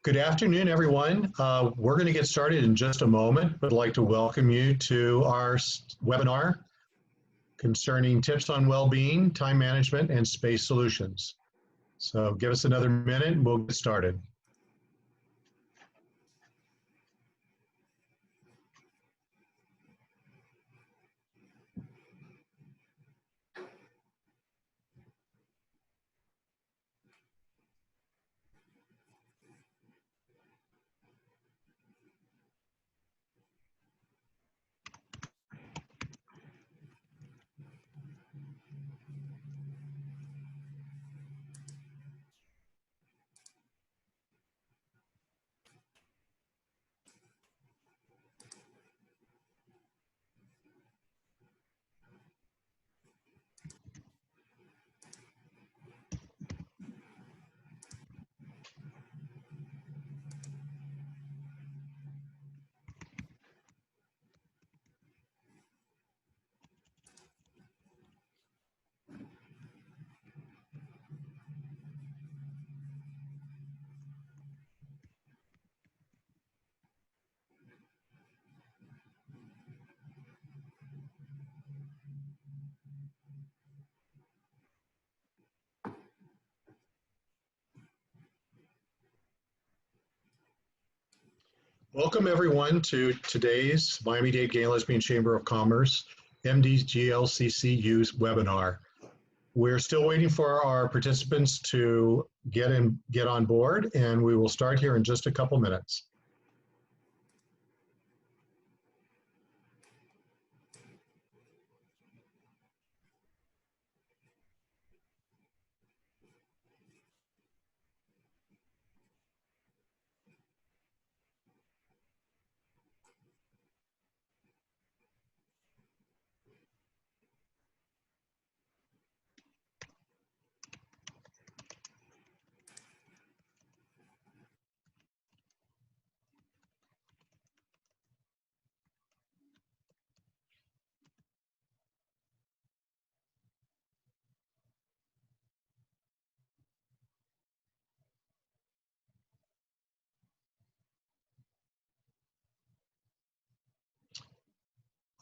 Good afternoon, everyone. We're going to get started in just a moment, but I'd like to welcome you to our webinar concerning tips on well-being, time management, and space solutions. So give us another minute and we'll get started. Welcome everyone to today's Miami-Dade Gay and Lesbian Chamber of Commerce MDGLCCU webinar. We're still waiting for our participants to get on board, and we will start here in just a couple minutes.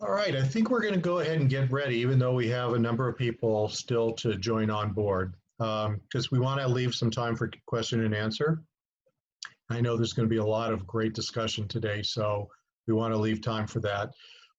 All right, I think we're going to go ahead and get ready, even though we have a number of people still to join on board, because we want to leave some time for question and answer. I know there's going to be a lot of great discussion today, so we want to leave time for that.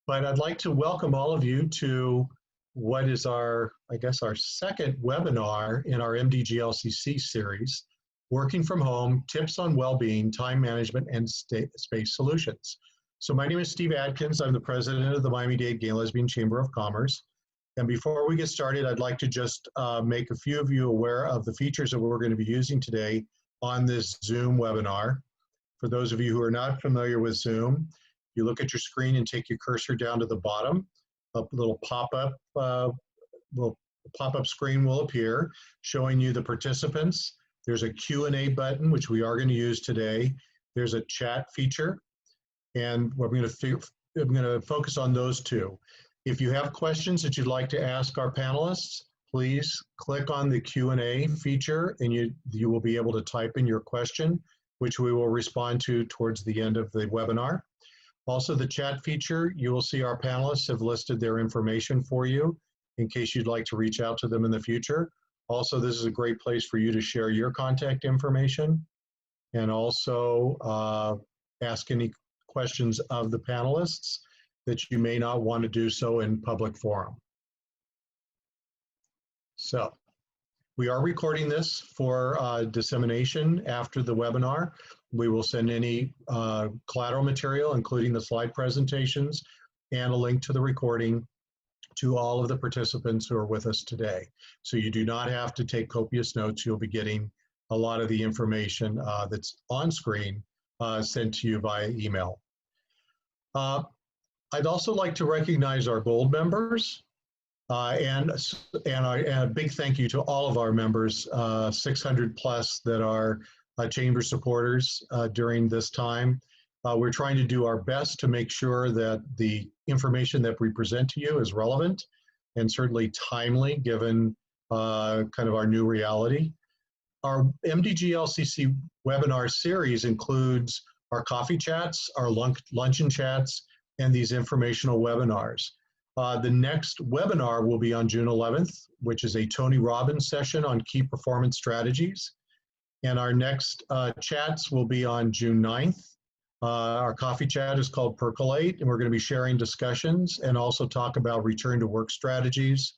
But I'd like to welcome all of you to what is our, I guess, our second webinar in our MDGLCC series, Working from Home, Tips on Wellbeing, Time Management, and Space Solutions. So my name is Steve Adkins. I'm the president of the Miami-Dade Gay and Lesbian Chamber of Commerce. And before we get started, I'd like to just make a few of you aware of the features that we're going to be using today on this Zoom webinar. For those of you who are not familiar with Zoom, you look at your screen and take your cursor down to the bottom. A little pop-up screen will appear showing you the participants. There's a Q&A button, which we are going to use today. There's a chat feature. And we're going to focus on those two. If you have questions that you'd like to ask our panelists, please click on the Q&A feature and you will be able to type in your question, which we will respond to towards the end of the webinar. Also, the chat feature, you will see our panelists have listed their information for you in case you'd like to reach out to them in the future. Also, this is a great place for you to share your contact information and also ask any questions of the panelists that you may not want to do so in public forum. So we are recording this for dissemination after the webinar. We will send any collateral material, including the slide presentations and a link to the recording, to all of the participants who are with us today. So you do not have to take copious notes. You'll be getting a lot of the information that's on screen sent to you via email. I'd also like to recognize our gold members and a big thank you to all of our members, 600 plus that are chamber supporters during this time. We're trying to do our best to make sure that the information that we present to you is relevant and certainly timely given kind of our new reality. our MDGLCC webinar series includes our coffee chats, our luncheon chats, and these informational webinars. The next webinar will be on June 11th, which is a Tony Robbins session on key performance strategies. And our next chats will be on June 9th. Our coffee chat is called Percolate, and we're going to be sharing discussions and also talk about return to work strategies.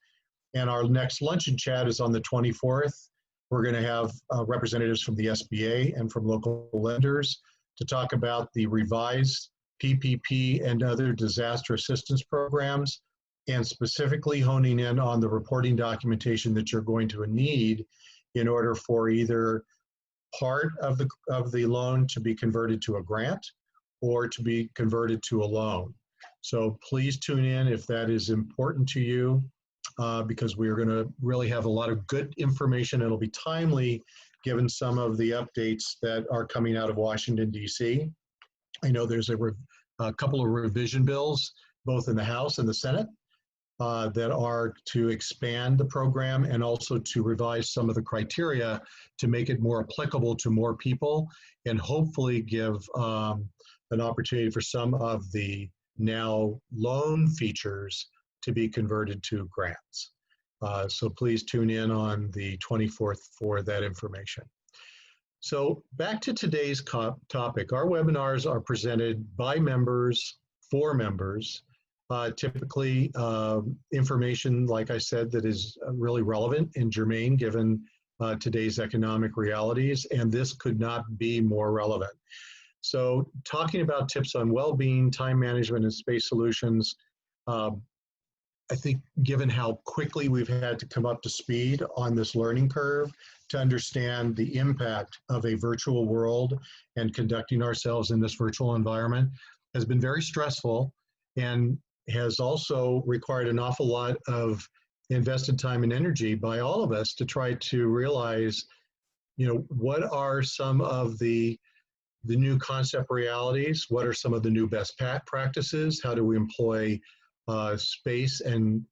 And our next luncheon chat is on the 24th. We're going to have representatives from the SBA and from local lenders to talk about the revised PPP and other disaster assistance programs, and specifically honing in on the reporting documentation that you're going to need in order for either part of the loan to be converted to a grant or to be converted to a loan. So please tune in if that is important to you, because we're going to really have a lot of good information. It'll be timely given some of the updates that are coming out of Washington, D.C. I know there's a couple of revision bills, both in the House and the Senate, that are to expand the program and also to revise some of the criteria to make it more applicable to more people and hopefully give an opportunity for some of the now loan features to be converted to grants. So please tune in on the 24th for that information. So back to today's topic. Our webinars are presented by members, for members. Typically information, like I said, that is really relevant and germane given today's economic realities, and this could not be more relevant. So talking about tips on well-being, time management, and space solutions, I think given how quickly we've had to come up to speed on this learning curve to understand the impact of a virtual world and conducting ourselves in this virtual environment has been very stressful and has also required an awful lot of invested time and energy by all of us to try to realize, you know, what are some of the new concept realities? What are some of the new best practices? How do we employ space and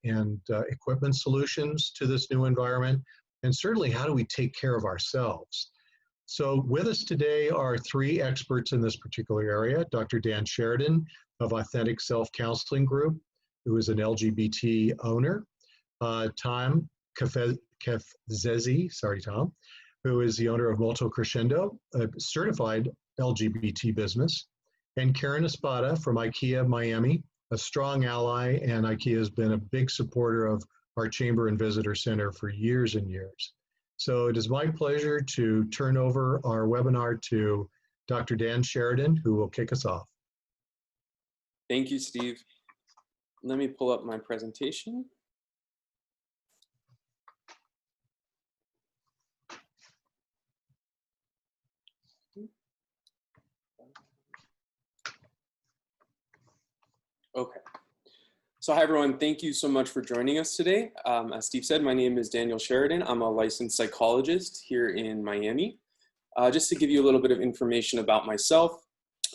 equipment solutions to this new environment? And certainly, how do we take care of ourselves? So with us today are three experts in this particular area: Dr. Dan Sheridan of Authentic Self Counseling Group, who is an LGBT owner; Thom Qafzezi, sorry Tom, who is the owner of Molto Crescendo, a certified LGBT business; and Karenly Espada from Ikea Miami, a strong ally, and Ikea has been a big supporter of our Chamber and Visitor Center for years and years. So it is my pleasure to turn over our webinar to Dr. Dan Sheridan, who will kick us off. Thank you, Steve. Let me pull up my presentation. Okay. So hi, everyone. Thank you so much for joining us today. As Steve said, my name is Daniel Sheridan. I'm a licensed psychologist here in Miami. Just to give you a little bit of information about myself,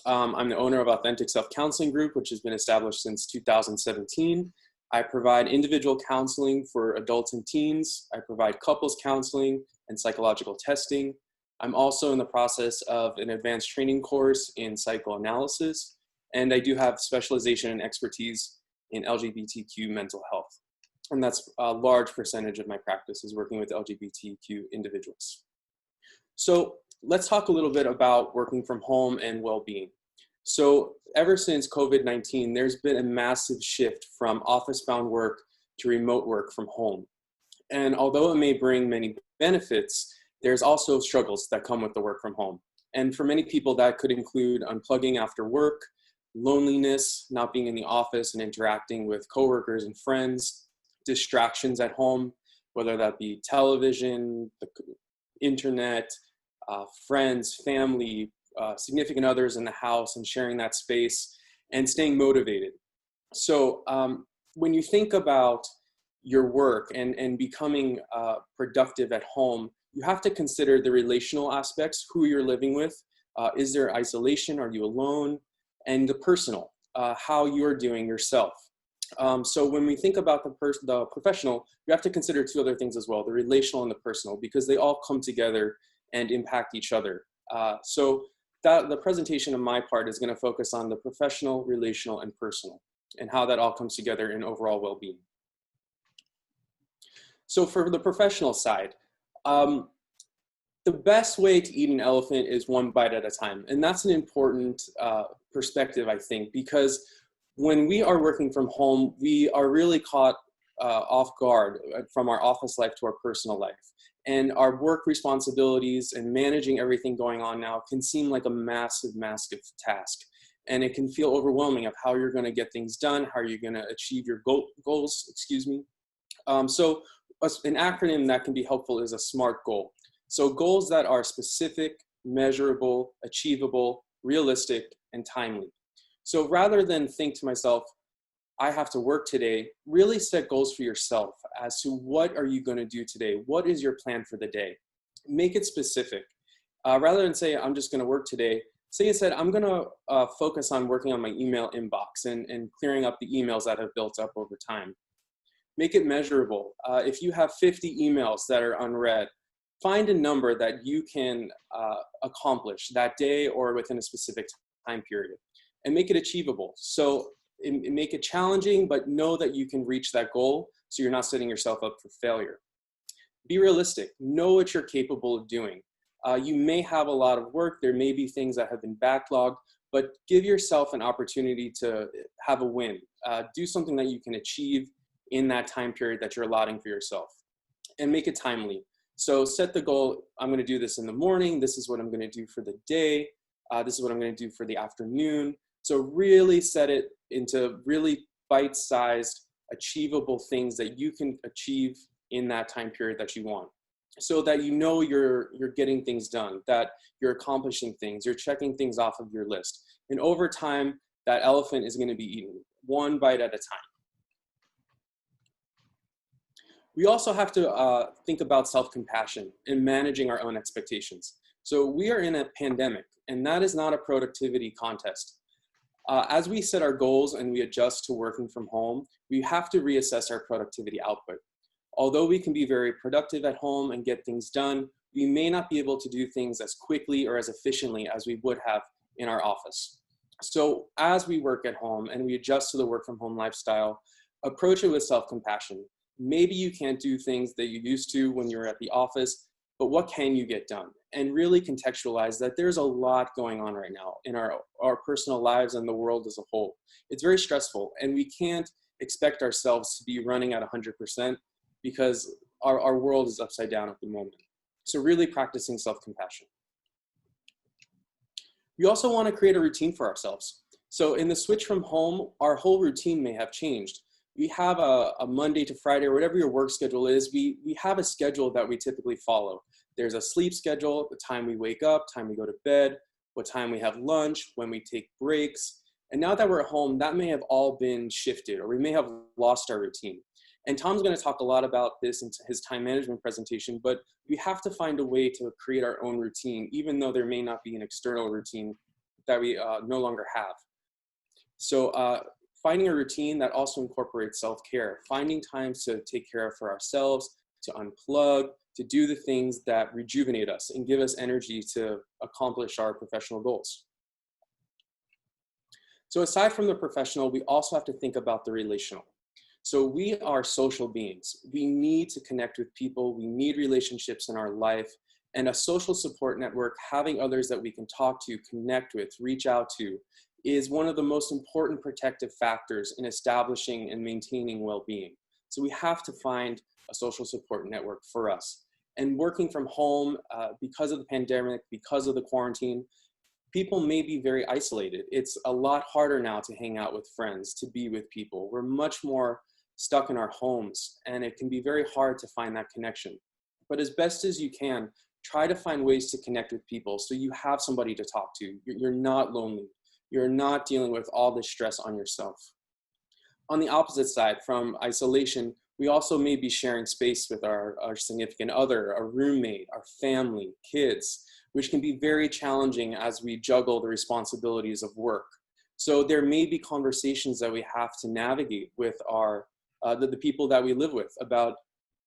I'm the owner of Authentic Self Counseling Group, which has been established since 2017. I provide individual counseling for adults and teens. I provide couples counseling and psychological testing. I'm also in the process of an advanced training course in psychoanalysis, and I do have specialization and expertise in LGBTQ mental health. And that's a large percentage of my practice is working with LGBTQ individuals. So let's talk a little bit about working from home and well-being. So ever since COVID-19, there's been a massive shift from office-bound work to remote work from home. And although it may bring many benefits, there's also struggles that come with the work from home. And for many people, that could include unplugging after work, loneliness, not being in the office and interacting with coworkers and friends, distractions at home, whether that be television, the internet, friends, family, significant others in the house, and sharing that space and staying motivated. So when you think about your work and becoming productive at home, you have to consider the relational aspects, who you're living with. Is there isolation? Are you alone? And the personal, how you're doing yourself. So when we think about the professional, we have to consider two other things as well, the relational and the personal, because they all come together and impact each other. So the presentation on my part is going to focus on the professional, relational, and personal, and how that all comes together in overall well-being. So for the professional side, the best way to eat an elephant is one bite at a time. And that's an important perspective, I think, because when we are working from home, we are really caught off guard from our office life to our personal life. And our work responsibilities and managing everything going on now can seem like a massive, massive task. And it can feel overwhelming of how you're going to get things done, how you're going to achieve your goals, excuse me. So an acronym that can be helpful is a SMART goal. So goals that are specific, measurable, achievable, realistic, and timely. So rather than think to myself, I have to work today, really set goals for yourself as to what are you going to do today? What is your plan for the day? Make it specific. Rather than say, I'm just going to work today, say instead, I'm going to focus on working on my email inbox and clearing up the emails that have built up over time. Make it measurable. If you have 50 emails that are unread, find a number that you can accomplish that day or within a specific time period, and make it achievable. So make it challenging, but know that you can reach that goal so you're not setting yourself up for failure. Be realistic. Know what you're capable of doing. You may have a lot of work. There may be things that have been backlogged, but give yourself an opportunity to have a win. Do something that you can achieve in that time period that you're allotting for yourself, and make it timely. So set the goal, I'm going to do this in the morning. This is what I'm going to do for the day. This is what I'm going to do for the afternoon. So really set it into really bite-sized, achievable things that you can achieve in that time period that you want, so that you know you're getting things done, that you're accomplishing things, you're checking things off of your list. And over time, that elephant is going to be eaten one bite at a time. We also have to think about self-compassion and managing our own expectations. So we are in a pandemic, and that is not a productivity contest. As we set our goals and we adjust to working from home, we have to reassess our productivity output. Although we can be very productive at home and get things done, we may not be able to do things as quickly or as efficiently as we would have in our office. So as we work at home and we adjust to the work from home lifestyle, approach it with self-compassion. Maybe you can't do things that you used to when you were at the office, but what can you get done? And really contextualize that there's a lot going on right now in our personal lives and the world as a whole. It's very stressful, and we can't expect ourselves to be running at 100% because our world is upside down at the moment. So really practicing self-compassion. We also want to create a routine for ourselves. So in the switch from home, our whole routine may have changed. We have a Monday to Friday, or whatever your work schedule is, we have a schedule that we typically follow. There's a sleep schedule, the time we wake up, time we go to bed, what time we have lunch, when we take breaks. And now that we're at home, that may have all been shifted, or we may have lost our routine. And Tom's going to talk a lot about this in his time management presentation, but we have to find a way to create our own routine, even though there may not be an external routine that we no longer have. So finding a routine that also incorporates self-care, finding times to take care of for ourselves, to unplug, to do the things that rejuvenate us and give us energy to accomplish our professional goals. So aside from the professional, we also have to think about the relational. So we are social beings. We need to connect with people. We need relationships in our life, and a social support network, having others that we can talk to, connect with, reach out to, is one of the most important protective factors in establishing and maintaining well-being. So we have to find a social support network for us. And working from home, because of the pandemic, because of the quarantine, people may be very isolated. It's a lot harder now to hang out with friends, to be with people. We're much more stuck in our homes, and it can be very hard to find that connection. But as best as you can, try to find ways to connect with people so you have somebody to talk to. You're not lonely. You're not dealing with all this stress on yourself. On the opposite side, from isolation, we also may be sharing space with our significant other, our roommate, our family, kids, which can be very challenging as we juggle the responsibilities of work. So there may be conversations that we have to navigate with the people that we live with about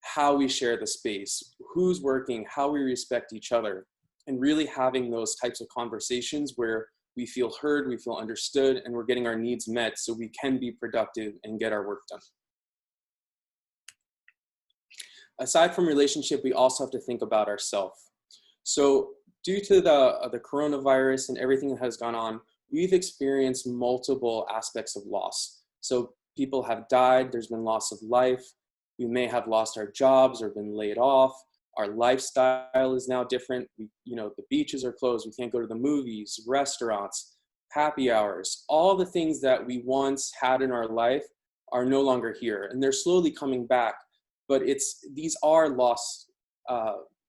how we share the space, who's working, how we respect each other, and really having those types of conversations where we feel heard, we feel understood, and we're getting our needs met so we can be productive and get our work done. Aside from relationship, we also have to think about ourselves. So due to the coronavirus and everything that has gone on, we've experienced multiple aspects of loss. So people have died, there's been loss of life, we may have lost our jobs or been laid off, our lifestyle is now different. The beaches are closed, we can't go to the movies, restaurants, happy hours, all the things that we once had in our life are no longer here, and they're slowly coming back. But these are lost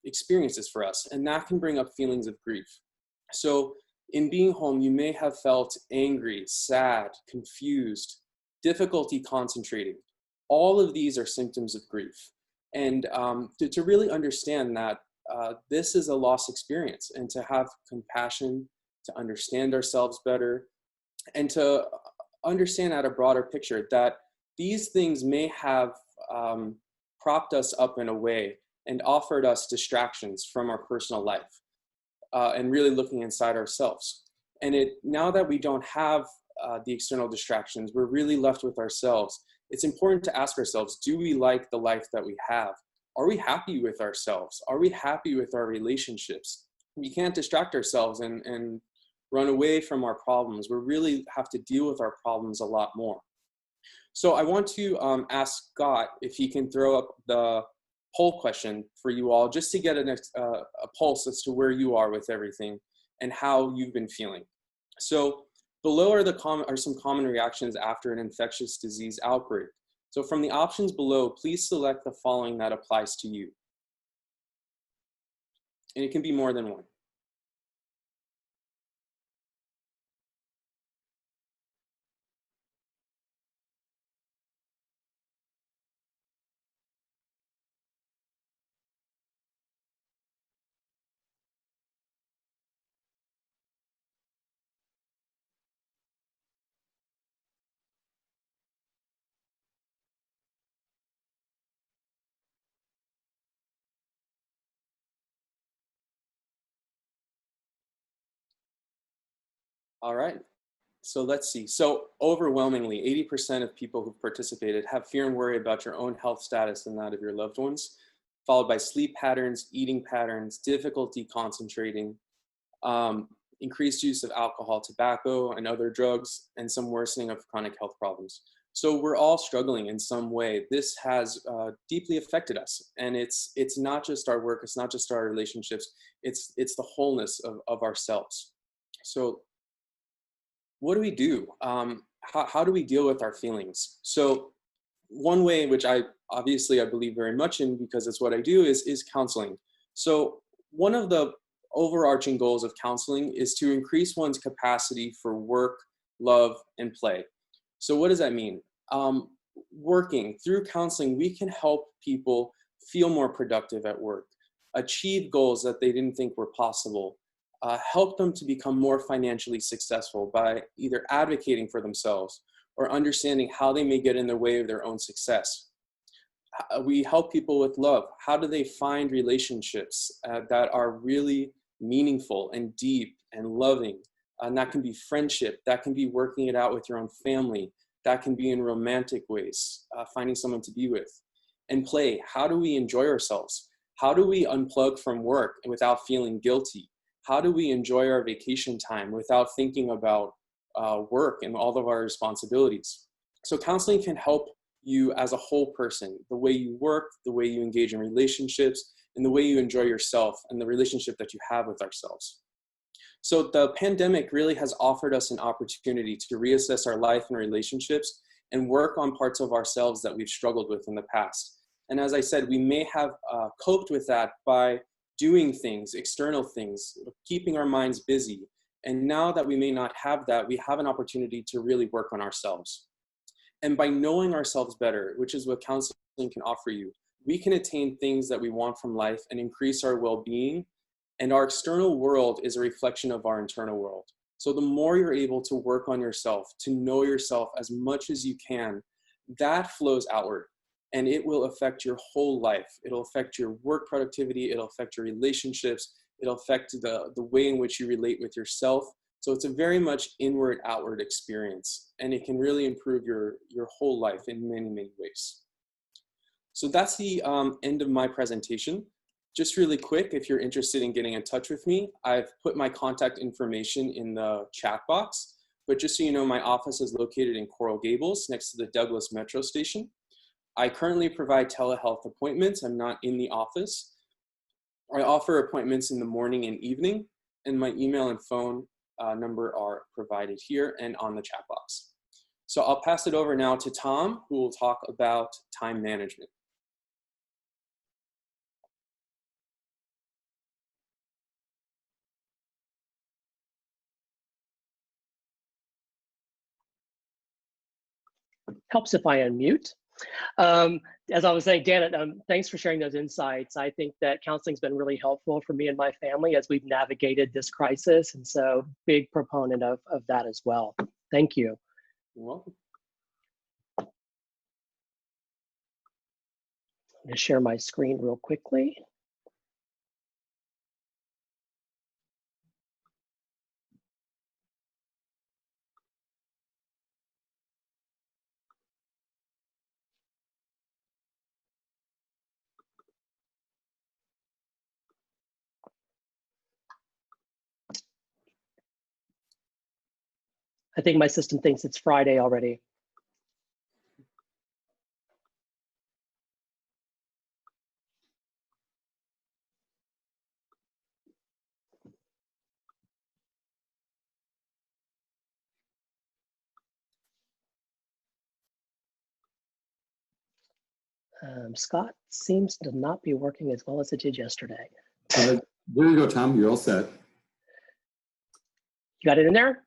experiences for us, and that can bring up feelings of grief. So in being home, you may have felt angry, sad, confused, difficulty concentrating. All of these are symptoms of grief. And to really understand that this is a lost experience, and to have compassion, to understand ourselves better, and to understand at a broader picture that these things may have propped us up in a way and offered us distractions from our personal life, and really looking inside ourselves. And now that we don't have the external distractions, we're really left with ourselves. It's important to ask ourselves, do we like the life that we have? Are we happy with ourselves? Are we happy with our relationships? We can't distract ourselves and run away from our problems. We really have to deal with our problems a lot more. So I want to ask Scott if he can throw up the poll question for you all, just to get a pulse as to where you are with everything and how you've been feeling. So below are some common reactions after an infectious disease outbreak. So from the options below, please select the following that applies to you. And it can be more than one. All right. So let's see. So overwhelmingly, 80% of people who've participated have fear and worry about your own health status and that of your loved ones, followed by sleep patterns, eating patterns, difficulty concentrating, increased use of alcohol, tobacco, and other drugs, and some worsening of chronic health problems. So we're all struggling in some way. This has deeply affected us. And it's not just our work, it's not just our relationships, it's the wholeness of ourselves. So what do we do? How do we deal with our feelings? So one way, which I believe very much in because it's what I do, is counseling. So one of the overarching goals of counseling is to increase one's capacity for work, love, and play. So what does that mean? Working through counseling, we can help people feel more productive at work, achieve goals that they didn't think were possible, help them to become more financially successful by either advocating for themselves or understanding how they may get in the way of their own success. We help people with love. How do they find relationships that are really meaningful and deep and loving? And that can be friendship, that can be working it out with your own family, that can be in romantic ways, finding someone to be with. And play, how do we enjoy ourselves? How do we unplug from work without feeling guilty? How do we enjoy our vacation time without thinking about work and all of our responsibilities? So counseling can help you as a whole person, the way you work, the way you engage in relationships, and the way you enjoy yourself and the relationship that you have with ourselves. So the pandemic really has offered us an opportunity to reassess our life and relationships and work on parts of ourselves that we've struggled with in the past. And as I said, we may have coped with that by doing things, external things, keeping our minds busy. And now that we may not have that, we have an opportunity to really work on ourselves. And by knowing ourselves better, which is what counseling can offer you, we can attain things that we want from life and increase our well-being. And our external world is a reflection of our internal world. So the more you're able to work on yourself, to know yourself as much as you can, that flows outward and it will affect your whole life. It'll affect your work productivity. It'll affect your relationships. It'll affect the way in which you relate with yourself. So it's a very much inward outward experience, and it can really improve your whole life in many, many ways. So that's the end of my presentation. Just really quick, if you're interested in getting in touch with me, I've put my contact information in the chat box. But just so you know, my office is located in Coral Gables next to the Douglas Metro Station. I currently provide telehealth appointments. I'm not in the office. I offer appointments in the morning and evening, and my email and phone number are provided here and on the chat box. So I'll pass it over now to Thom, who will talk about time management. Helps if I unmute. As I was saying, Dan, thanks for sharing those insights. I think that counseling's been really helpful for me and my family as we've navigated this crisis. And so big proponent of that as well. Thank you. You're welcome. I'm going to share my screen real quickly. I think my system thinks it's Friday already. Scott seems to not be working as well as it did yesterday. There you go, Thom. You're all set. You got it in there?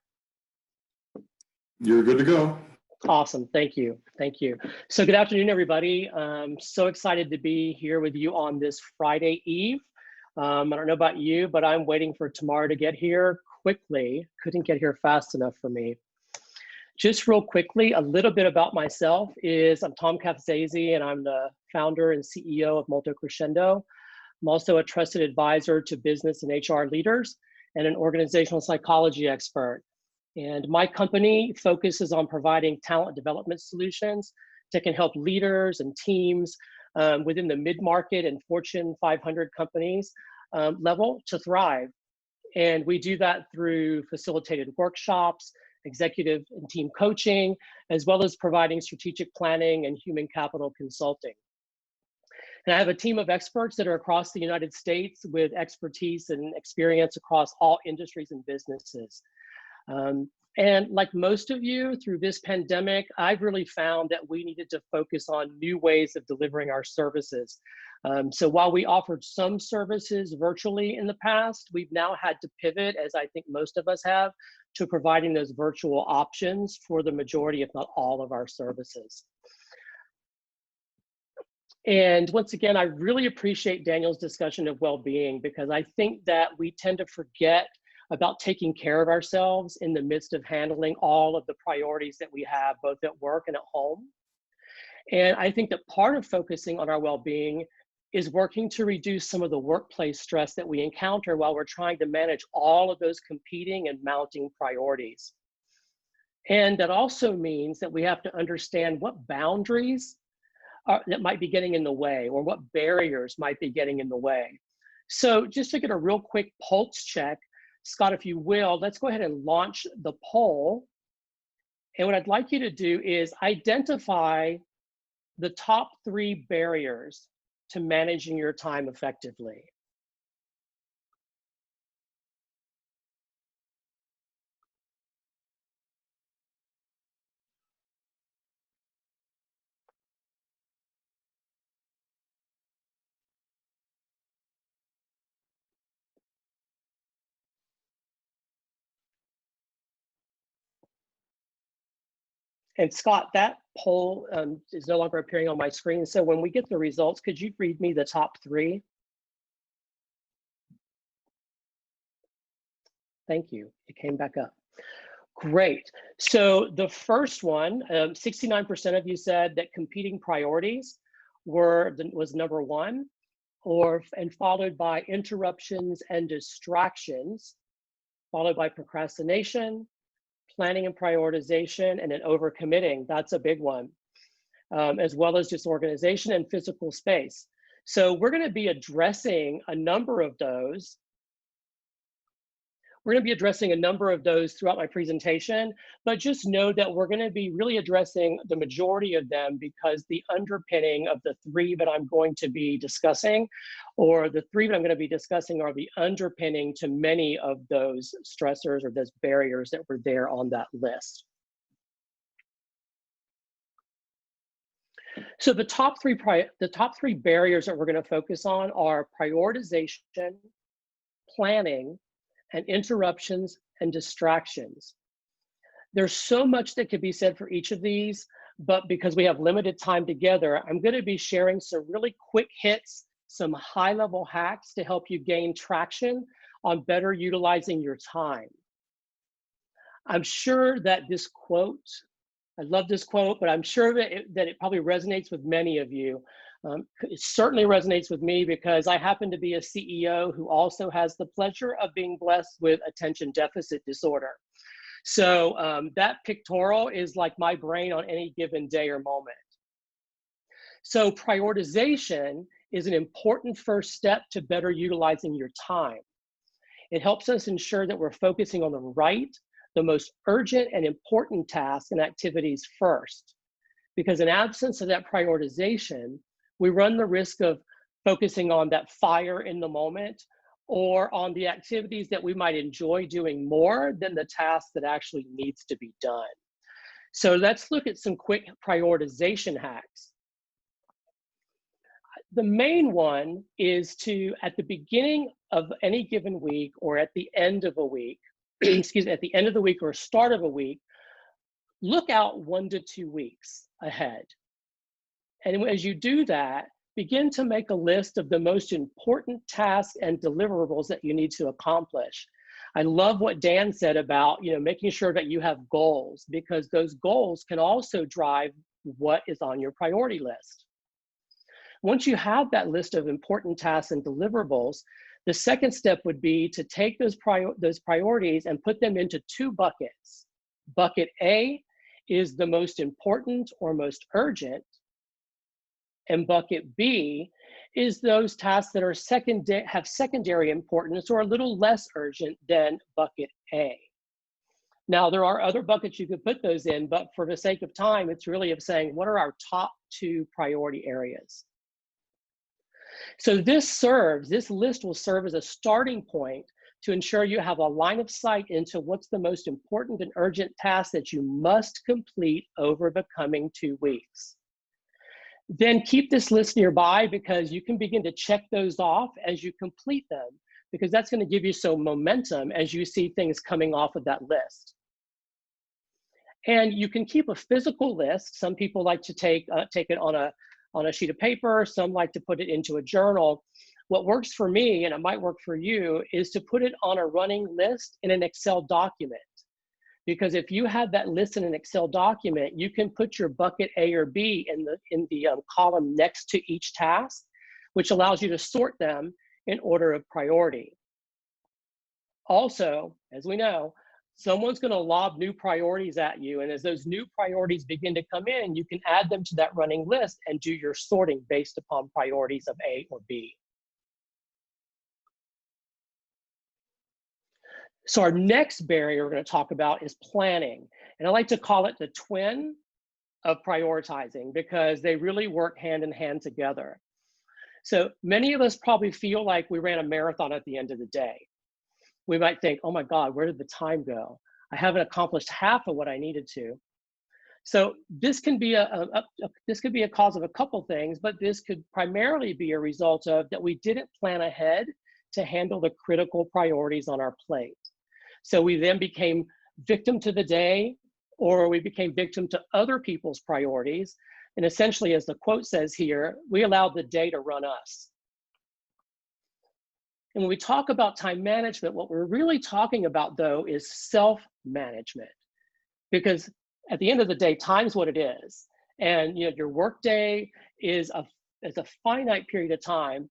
You're good to go. Awesome. Thank you. Thank you. So good afternoon, everybody. I'm so excited to be here with you on this Friday Eve. I don't know about you, but I'm waiting for tomorrow to get here quickly. Couldn't get here fast enough for me. Just real quickly, a little bit about myself is I'm Thom Qafzezi, and I'm the founder and CEO of Molto Crescendo. I'm also a trusted advisor to business and HR leaders and an organizational psychology expert. And my company focuses on providing talent development solutions that can help leaders and teams within the mid-market and Fortune 500 companies level to thrive. And we do that through facilitated workshops, executive and team coaching, as well as providing strategic planning and human capital consulting. And I have a team of experts that are across the United States with expertise and experience across all industries and businesses. And like most of you through this pandemic, I've really found that we needed to focus on new ways of delivering our services. So while we offered some services virtually in the past, we've now had to pivot, as I think most of us have, to providing those virtual options for the majority, if not all, of our services. And once again, I really appreciate Daniel's discussion of well-being, because I think that we tend to forget about taking care of ourselves in the midst of handling all of the priorities that we have, both at work and at home. And I think that part of focusing on our well-being is working to reduce some of the workplace stress that we encounter while we're trying to manage all of those competing and mounting priorities. And that also means that we have to understand what boundaries that might be getting in the way, or what barriers might be getting in the way. So just to get a real quick pulse check, Scott, if you will, let's go ahead and launch the poll. And what I'd like you to do is identify the top 3 barriers to managing your time effectively. And Scott, that poll is no longer appearing on my screen. So when we get the results, could you read me the top 3? Thank you. It came back up. Great. So the first one, 69% of you said that competing priorities was number one, and followed by interruptions and distractions, followed by procrastination, planning and prioritization, and then overcommitting. That's a big one, as well as disorganization and physical space. So we're going to be addressing a number of those. We're going to be addressing a number of those throughout my presentation, but just know that we're going to be really addressing the majority of them because the underpinning of the three that I'm going to be discussing, or the three that I'm going to be discussing, are the underpinning to many of those stressors or those barriers that were there on that list. So the top three barriers that we're going to focus on are prioritization, planning, and interruptions and distractions. There's so much that could be said for each of these, but because we have limited time together, I'm going to be sharing some really quick hits, some high-level hacks to help you gain traction on better utilizing your time. I'm sure that this quote, I love this quote, but I'm sure that it probably resonates with many of you. It certainly resonates with me because I happen to be a CEO who also has the pleasure of being blessed with attention deficit disorder. So that pictorial is like my brain on any given day or moment. So prioritization is an important first step to better utilizing your time. It helps us ensure that we're focusing on the most urgent and important tasks and activities first. Because in absence of that prioritization, we run the risk of focusing on that fire in the moment or on the activities that we might enjoy doing more than the task that actually needs to be done. So let's look at some quick prioritization hacks. The main one is to, at the beginning of any given week or at the end of a week, excuse me, at the end of the week or start of a week, look out 1 to 2 weeks ahead. And as you do that, begin to make a list of the most important tasks and deliverables that you need to accomplish. I love what Dan said about, making sure that you have goals, because those goals can also drive what is on your priority list. Once you have that list of important tasks and deliverables, the second step would be to take those priorities and put them into 2 buckets. Bucket A is the most important or most urgent, and bucket B is those tasks that are have secondary importance or a little less urgent than bucket A. Now, there are other buckets you could put those in, but for the sake of time, it's really of saying, what are our top 2 priority areas? So this list will serve as a starting point to ensure you have a line of sight into what's the most important and urgent tasks that you must complete over the coming 2 weeks. Then keep this list nearby because you can begin to check those off as you complete them, because that's going to give you some momentum as you see things coming off of that list. And you can keep a physical list. Some people like to take it on a sheet of paper. Some like to put it into a journal. What works for me, and it might work for you, is to put it on a running list in an Excel document. Because if you have that list in an Excel document, you can put your bucket A or B in the column next to each task, which allows you to sort them in order of priority. Also, as we know, someone's going to lob new priorities at you, and as those new priorities begin to come in, you can add them to that running list and do your sorting based upon priorities of A or B. So our next barrier we're going to talk about is planning. And I like to call it the twin of prioritizing because they really work hand in hand together. So many of us probably feel like we ran a marathon at the end of the day. We might think, oh my God, where did the time go? I haven't accomplished half of what I needed to. So this can be a cause of a couple things, but this could primarily be a result of that we didn't plan ahead to handle the critical priorities on our plate. So we then became victim to the day, or we became victim to other people's priorities. And essentially, as the quote says here, we allowed the day to run us. And when we talk about time management, what we're really talking about, though, is self-management. because at the end of the day, time's what it is. And your work day is a finite period of time,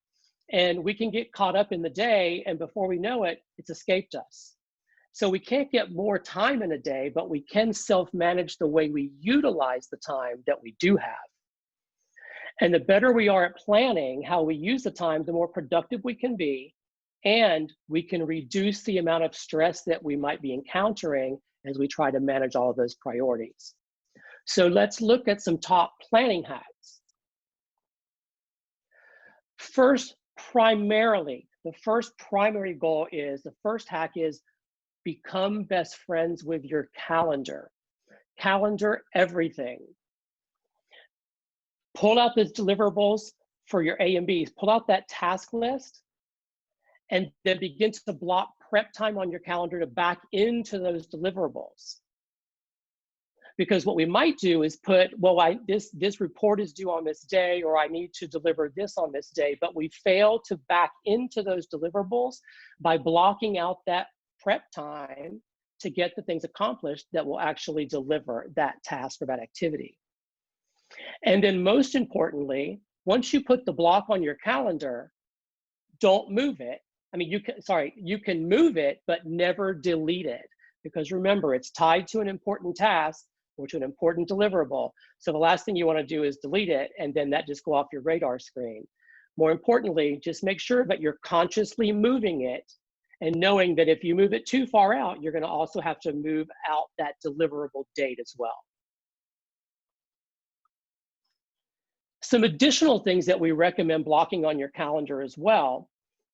and we can get caught up in the day, and before we know it, it's escaped us. So we can't get more time in a day, but we can self-manage the way we utilize the time that we do have. And the better we are at planning how we use the time, the more productive we can be, and we can reduce the amount of stress that we might be encountering as we try to manage all of those priorities. So let's look at some top planning hacks. First, primarily, the first primary goal is, the first hack is become best friends with your calendar. Calendar everything. Pull out the deliverables for your A and Bs. Pull out that task list and then begin to block prep time on your calendar to back into those deliverables. Because what we might do is put, well, this report is due on this day, or I need to deliver this on this day, but we fail to back into those deliverables by blocking out that prep time to get the things accomplished that will actually deliver that task or that activity. And then most importantly, once you put the block on your calendar, don't move it. I mean, you can move it, but never delete it. Because remember, it's tied to an important task or to an important deliverable. So the last thing you want to do is delete it, and then that just go off your radar screen. More importantly, just make sure that you're consciously moving it and knowing that if you move it too far out, you're going to also have to move out that deliverable date as well. Some additional things that we recommend blocking on your calendar as well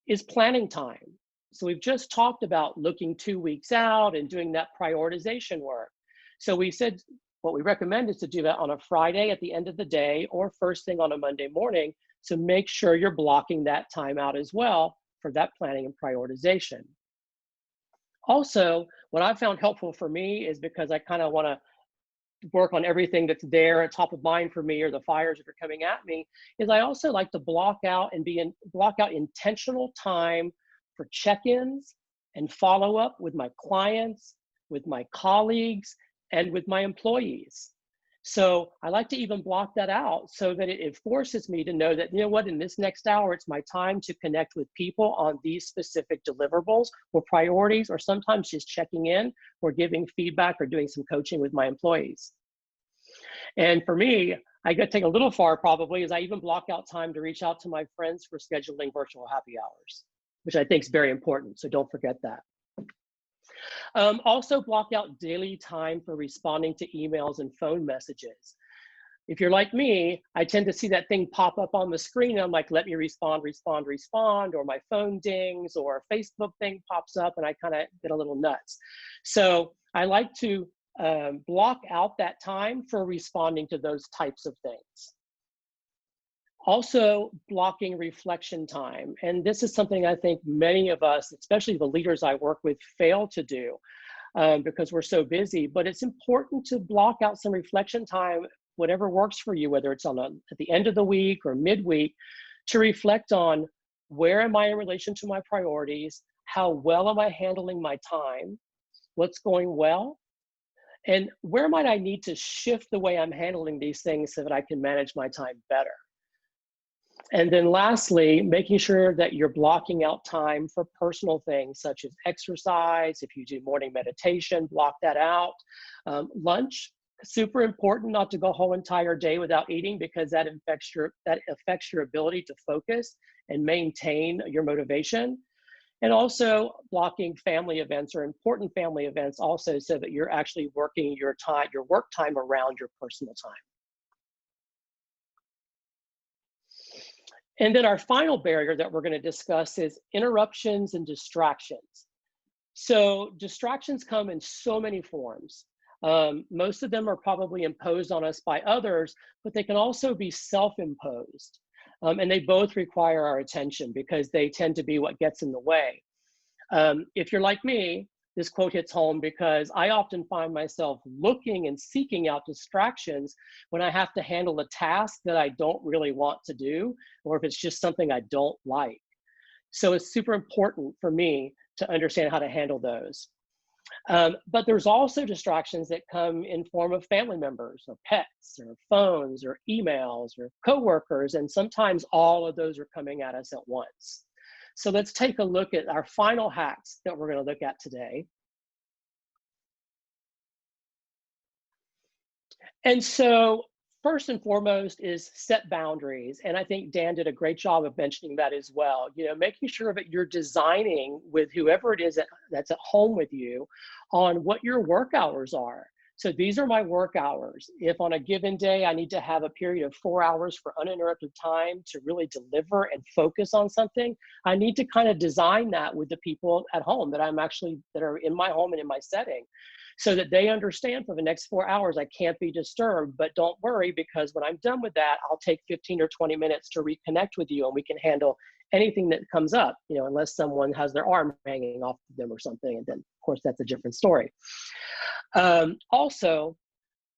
is planning time. So we've just talked about looking 2 weeks out and doing that prioritization work. So we said what we recommend is to do that on a Friday at the end of the day or first thing on a Monday morning. So make sure you're blocking that time out as well for that planning and prioritization. Also, what I found helpful for me is, because I kind of want to work on everything that's there at top of mind for me, or the fires that are coming at me, is I also like to block out intentional time for check-ins and follow-up with my clients, with my colleagues, and with my employees. So I like to even block that out so that it forces me to know that, you know what, in this next hour, it's my time to connect with people on these specific deliverables or priorities, or sometimes just checking in or giving feedback or doing some coaching with my employees. And for me, I got to take a little far probably, is I even block out time to reach out to my friends for scheduling virtual happy hours, which I think is very important. So don't forget that. Also block out daily time for responding to emails and phone messages. If you're like me, I tend to see that thing pop up on the screen. And I'm like, let me respond, or my phone dings, or a Facebook thing pops up, and I kind of get a little nuts. So I like to block out that time for responding to those types of things. Also, blocking reflection time. And this is something I think many of us, especially the leaders I work with, fail to do because we're so busy. But it's important to block out some reflection time, whatever works for you, whether it's at the end of the week or midweek, to reflect on, where am I in relation to my priorities? How well am I handling my time? What's going well? And where might I need to shift the way I'm handling these things so that I can manage my time better? And then lastly, making sure that you're blocking out time for personal things such as exercise. If you do morning meditation, block that out. Lunch, super important not to go a whole entire day without eating, because that affects your ability to focus and maintain your motivation. And also blocking family events or important family events also, so that you're actually working your work time around your personal time. And then our final barrier that we're going to discuss is interruptions and distractions. So distractions come in so many forms. Most of them are probably imposed on us by others, but they can also be self-imposed. And they both require our attention because they tend to be what gets in the way. If you're like me, this quote hits home because I often find myself looking and seeking out distractions when I have to handle a task that I don't really want to do, or if it's just something I don't like. So it's super important for me to understand how to handle those. But there's also distractions that come in form of family members or pets or phones or emails or coworkers, and sometimes all of those are coming at us at once. So let's take a look at our final hacks that we're going to look at today. And so first and foremost is set boundaries. And I think Dan did a great job of mentioning that as well. You know, making sure that you're designing with whoever it is that's at home with you on what your work hours are. So these are my work hours. If on a given day, I need to have a period of 4 hours for uninterrupted time to really deliver and focus on something, I need to kind of design that with the people at home that that are in my home and in my setting, so that they understand for the next 4 hours, I can't be disturbed, but don't worry, because when I'm done with that, I'll take 15 or 20 minutes to reconnect with you and we can handle anything that comes up, you know, unless someone has their arm hanging off them or something. And then of course, that's a different story. Also,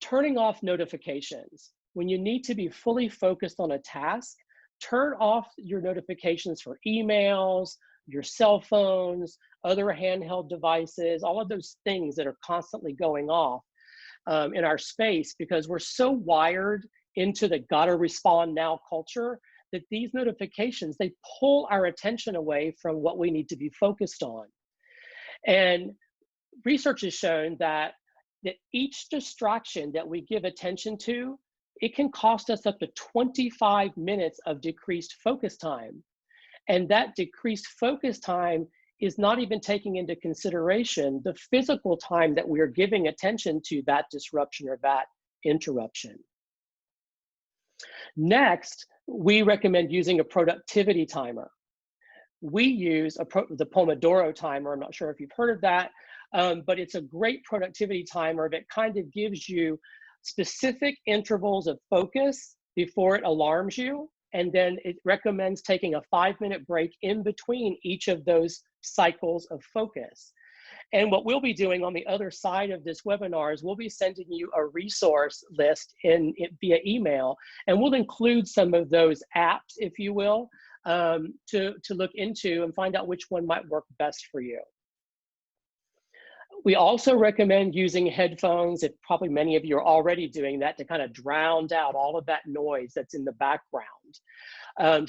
turning off notifications. When you need to be fully focused on a task, turn off your notifications for emails, your cell phones, other handheld devices, all of those things that are constantly going off in our space, because we're so wired into the gotta respond now culture that these notifications, they pull our attention away from what we need to be focused on. And research has shown that each distraction that we give attention to, it can cost us up to 25 minutes of decreased focus time. And that decreased focus time is not even taking into consideration the physical time that we are giving attention to that disruption or that interruption. Next, we recommend using a productivity timer. We use the Pomodoro timer. I'm not sure if you've heard of that, but it's a great productivity timer that kind of gives you specific intervals of focus before it alarms you. And then it recommends taking a 5-minute break in between each of those cycles of focus. And what we'll be doing on the other side of this webinar is we'll be sending you a resource list via email, and we'll include some of those apps, if you will, to look into and find out which one might work best for you. We also recommend using headphones, if probably many of you are already doing that, to kind of drown out all of that noise that's in the background.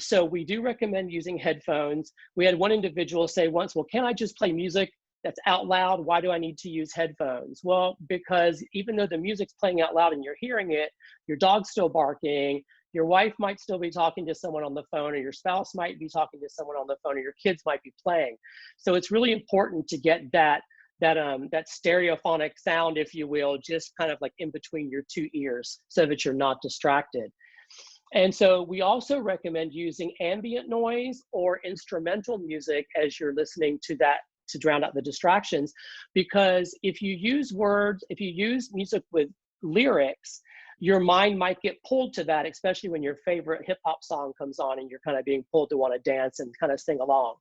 So we do recommend using headphones. We had one individual say once, well, can I just play music that's out loud? Why do I need to use headphones? Well, because even though the music's playing out loud and you're hearing it, your dog's still barking, your wife might still be talking to someone on the phone, or your spouse might be talking to someone on the phone, or your kids might be playing. So it's really important to get that stereophonic sound, if you will, just kind of like in between your two ears so that you're not distracted. And so we also recommend using ambient noise or instrumental music as you're listening to that to drown out the distractions, because if you use music with lyrics, your mind might get pulled to that, especially when your favorite hip hop song comes on and you're kind of being pulled to want to dance and kind of sing along.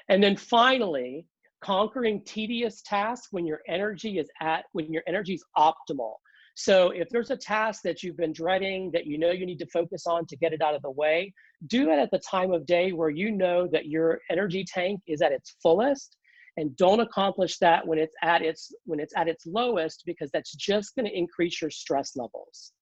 And then finally, conquering tedious tasks when your energy is optimal. So if there's a task that you've been dreading that you know you need to focus on to get it out of the way, do it at the time of day where you know that your energy tank is at its fullest, and don't accomplish that when it's at its lowest, because that's just going to increase your stress levels.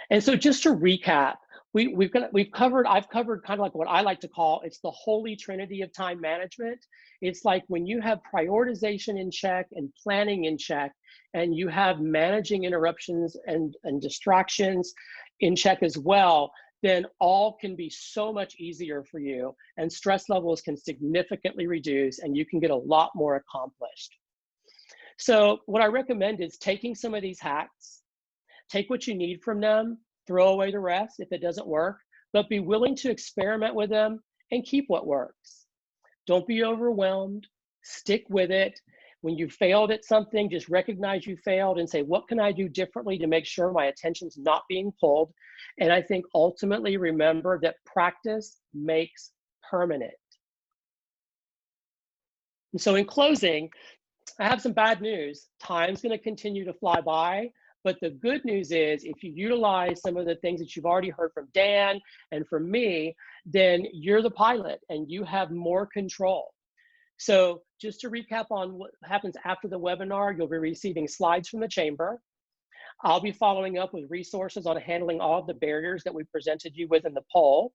And so just to recap, I've covered kind of like what I like to call, it's the holy trinity of time management. It's like when you have prioritization in check and planning in check, and you have managing interruptions and distractions in check as well, then all can be so much easier for you, and stress levels can significantly reduce, and you can get a lot more accomplished. So what I recommend is taking some of these hacks, take what you need from them, throw away the rest if it doesn't work, but be willing to experiment with them and keep what works. Don't be overwhelmed, stick with it. When you failed at something, just recognize you failed and say, what can I do differently to make sure my attention's not being pulled? And I think ultimately remember that practice makes permanent. And so in closing, I have some bad news. Time's going to continue to fly by. But the good news is if you utilize some of the things that you've already heard from Dan and from me, then you're the pilot and you have more control. So just to recap on what happens after the webinar, you'll be receiving slides from the chamber. I'll be following up with resources on handling all of the barriers that we presented you with in the poll.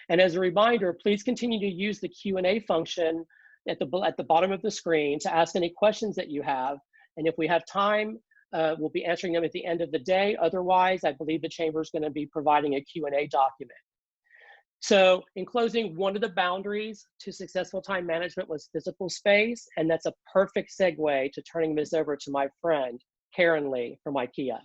And as a reminder, please continue to use the Q&A function at the bottom of the screen to ask any questions that you have. And if we have time, we'll be answering them at the end of the day. Otherwise, I believe the chamber is going to be providing a Q&A document. So in closing, one of the boundaries to successful time management was physical space. And that's a perfect segue to turning this over to my friend, Karenly from Ikea.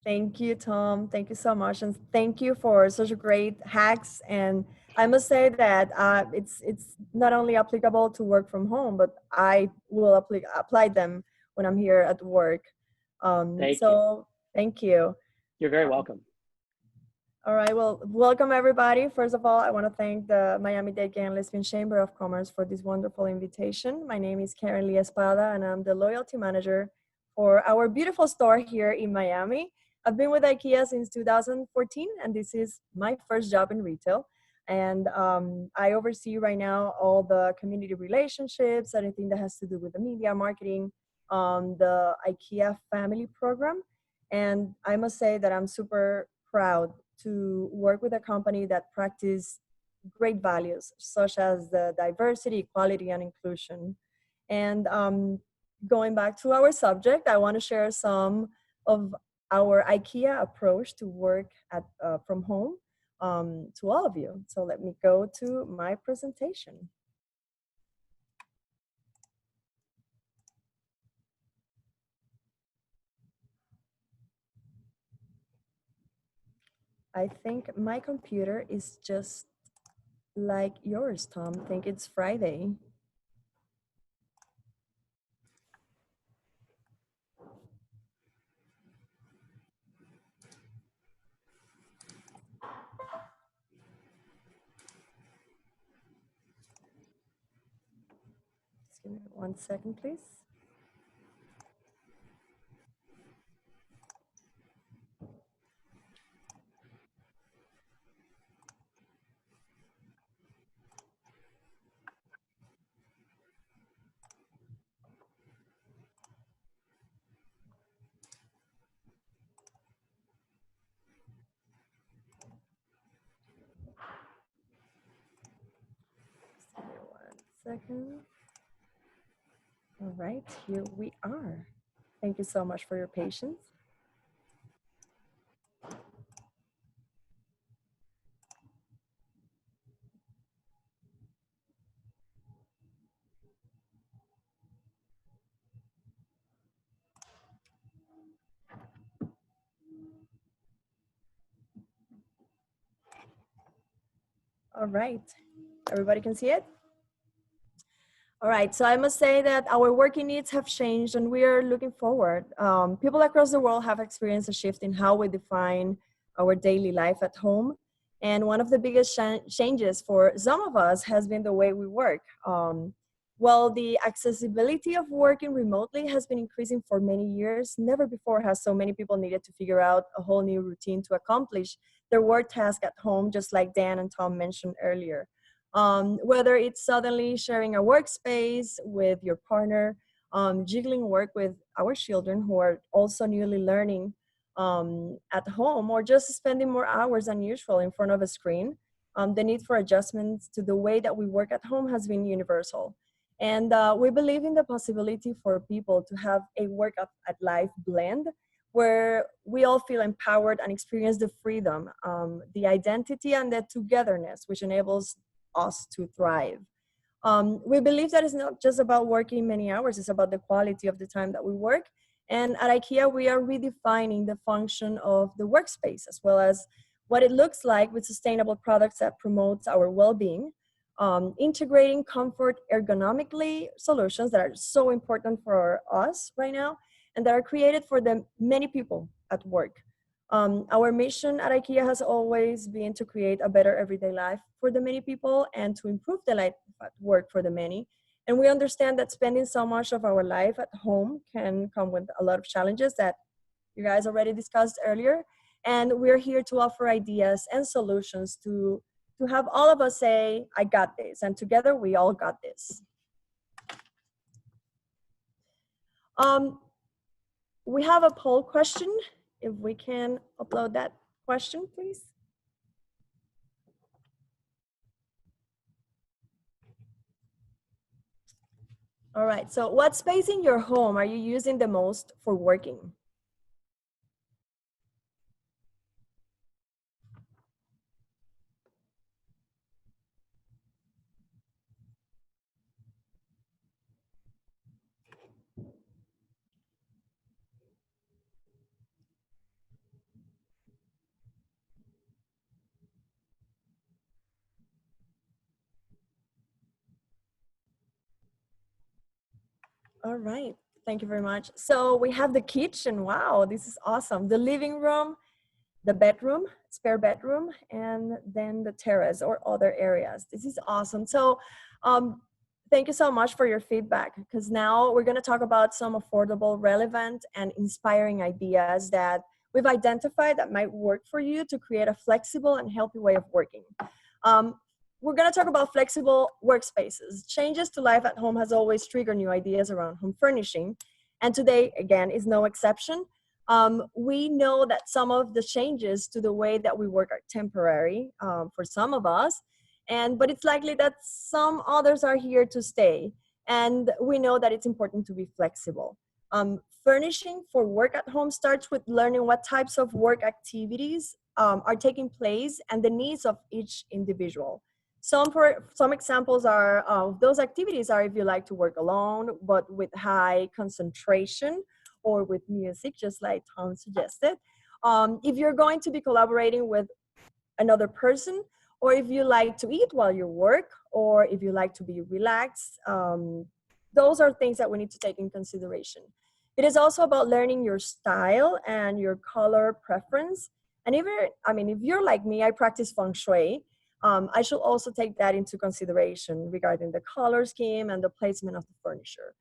Thank you, Tom. Thank you so much. And thank you for such great hacks. And I must say that it's not only applicable to work from home, but I will apply them when I'm here at work. Thank you. You're very welcome. All right, well, welcome everybody. First of all, I want to thank the Miami-Dade Gay and Lesbian Chamber of Commerce for this wonderful invitation. My name is Karenly Espada, and I'm the loyalty manager for our beautiful store here in Miami. I've been with IKEA since 2014, and this is my first job in retail. And I oversee right now all the community relationships, anything that has to do with the media, marketing, the IKEA family program. And I must say that I'm super proud to work with a company that practices great values, such as the diversity, equality, and inclusion. And going back to our subject, I want to share some of our IKEA approach to work from home to all of you. So let me go to my presentation. I think my computer is just like yours, Tom. I think it's Friday. Just give me 1 second, please. Just give me 1 second. All right, here we are. Thank you so much for your patience. All right, everybody can see it? All right, so I must say that our working needs have changed and we are looking forward. People across the world have experienced a shift in how we define our daily life at home. And one of the biggest changes for some of us has been the way we work. Well, the accessibility of working remotely has been increasing for many years. Never before has so many people needed to figure out a whole new routine to accomplish their work task at home, just like Dan and Tom mentioned earlier. Whether it's suddenly sharing a workspace with your partner, jiggling work with our children who are also newly learning at home, or just spending more hours than usual in front of a screen, the need for adjustments to the way that we work at home has been universal. And we believe in the possibility for people to have a work at life blend where we all feel empowered and experience the freedom, the identity and the togetherness, which enables us to thrive. We believe that it's not just about working many hours, it's about the quality of the time that we work. And at IKEA, we are redefining the function of the workspace as well as what it looks like with sustainable products that promotes our well-being, integrating comfort ergonomically solutions that are so important for us right now and that are created for the many people at work. Our mission at IKEA has always been to create a better everyday life for the many people and to improve the life at work for the many. And we understand that spending so much of our life at home can come with a lot of challenges that you guys already discussed earlier. And we're here to offer ideas and solutions to have all of us say, I got this. And together we all got this. We have a poll question. If we can upload that question, please. All right, so what space in your home are you using the most for working? All right, thank you very much. So we have the kitchen. Wow, this is awesome. The living room, the bedroom, spare bedroom, and then the terrace or other areas. This is awesome. So thank you so much for your feedback, because now we're going to talk about some affordable, relevant, and inspiring ideas that we've identified that might work for you to create a flexible and healthy way of working. We're going to talk about flexible workspaces. Changes to life at home has always triggered new ideas around home furnishing. And today, again, is no exception. We know that some of the changes to the way that we work are temporary for some of us, but it's likely that some others are here to stay. And we know that it's important to be flexible. Furnishing for work at home starts with learning what types of work activities are taking place and the needs of each individual. Some examples are of those activities are if you like to work alone, but with high concentration, or with music, just like Thom suggested. If you're going to be collaborating with another person, or if you like to eat while you work, or if you like to be relaxed, those are things that we need to take in consideration. It is also about learning your style and your color preference. And if you're like me, I practice Feng Shui. I should also take that into consideration regarding the color scheme and the placement of the furniture.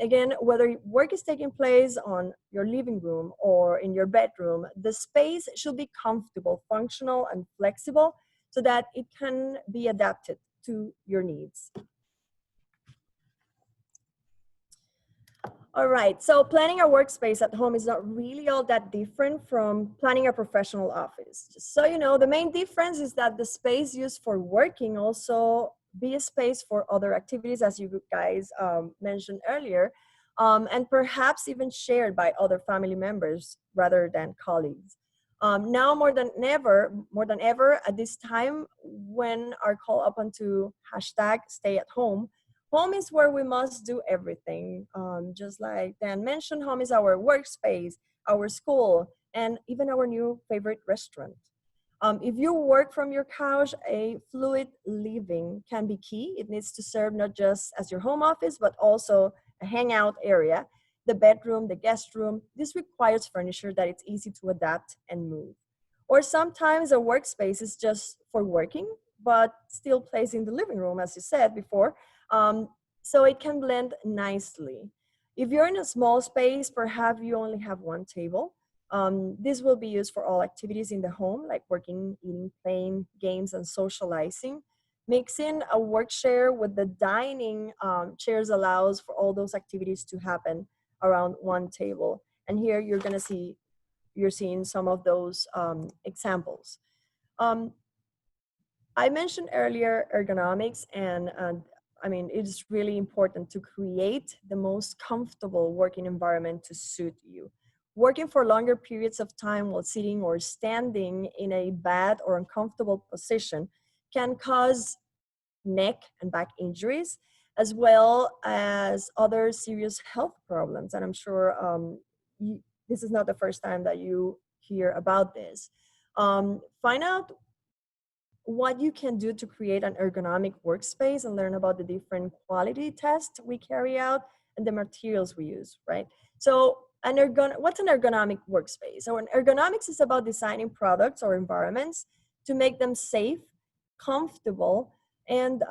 Again, whether work is taking place on your living room or in your bedroom, the space should be comfortable, functional, and flexible so that it can be adapted to your needs. All right, so planning a workspace at home is not really all that different from planning a professional office. Just so you know, the main difference is that the space used for working also be a space for other activities, as you guys mentioned earlier, and perhaps even shared by other family members rather than colleagues. Now more than ever at this time when our call up onto #StayAtHome, home is where we must do everything. Just like Dan mentioned, home is our workspace, our school, and even our new favorite restaurant. If you work from your couch, a fluid living can be key. It needs to serve not just as your home office, but also a hangout area, the bedroom, the guest room. This requires furniture that it's easy to adapt and move. Or sometimes a workspace is just for working, but still placed in the living room, as you said before, so it can blend nicely. If you're in a small space, perhaps you only have one table. This will be used for all activities in the home, like working, eating, playing, games, and socializing. Mixing a work share with the dining chairs allows for all those activities to happen around one table. And here you're seeing some of those examples. I mentioned earlier ergonomics, and it's really important to create the most comfortable working environment to suit you. Working for longer periods of time while sitting or standing in a bad or uncomfortable position can cause neck and back injuries, as well as other serious health problems. And I'm sure this is not the first time that you hear about this. Find out what you can do to create an ergonomic workspace and learn about the different quality tests we carry out and the materials we use, right? So what's an ergonomic workspace? So an ergonomics is about designing products or environments to make them safe, comfortable, and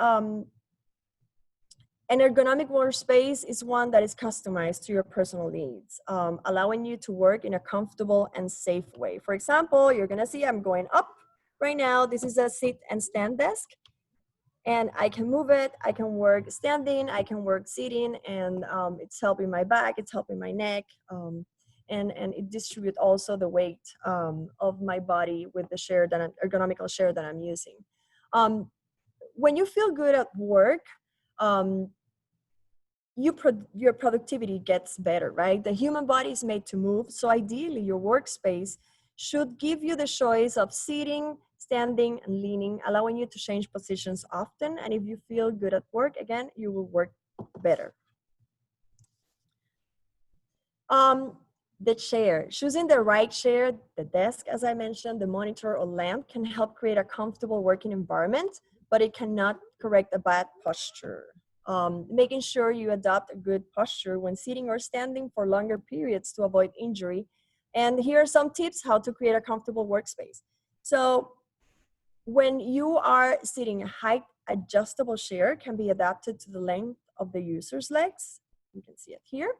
An ergonomic workspace is one that is customized to your personal needs, allowing you to work in a comfortable and safe way. For example, you're gonna see I'm going up right now. This is a sit and stand desk, and I can move it. I can work standing, I can work sitting, and it's helping my back, it's helping my neck, and it distributes also the weight of my body with the ergonomical chair that I'm using. When you feel good at work, your productivity gets better, right? The human body is made to move. So ideally, your workspace should give you the choice of sitting, standing, and leaning, allowing you to change positions often. And if you feel good at work, again, you will work better. The chair, choosing the right chair, the desk, as I mentioned, the monitor or lamp can help create a comfortable working environment, but it cannot correct a bad posture. Making sure you adopt a good posture when sitting or standing for longer periods to avoid injury. And here are some tips how to create a comfortable workspace. So when you are sitting, a height adjustable chair can be adapted to the length of the user's legs. You can see it here.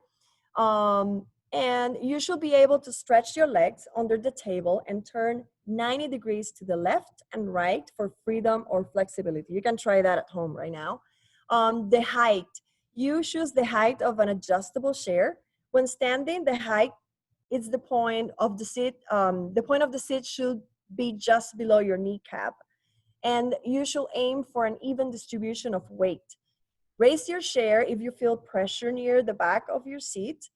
And you should be able to stretch your legs under the table and turn 90 degrees to the left and right for freedom or flexibility. You can try that at home right now. The height, you choose the height of an adjustable chair. When standing, the height is the point of the seat. The point of the seat should be just below your kneecap. And you should aim for an even distribution of weight. Raise your chair if you feel pressure near the back of your seat.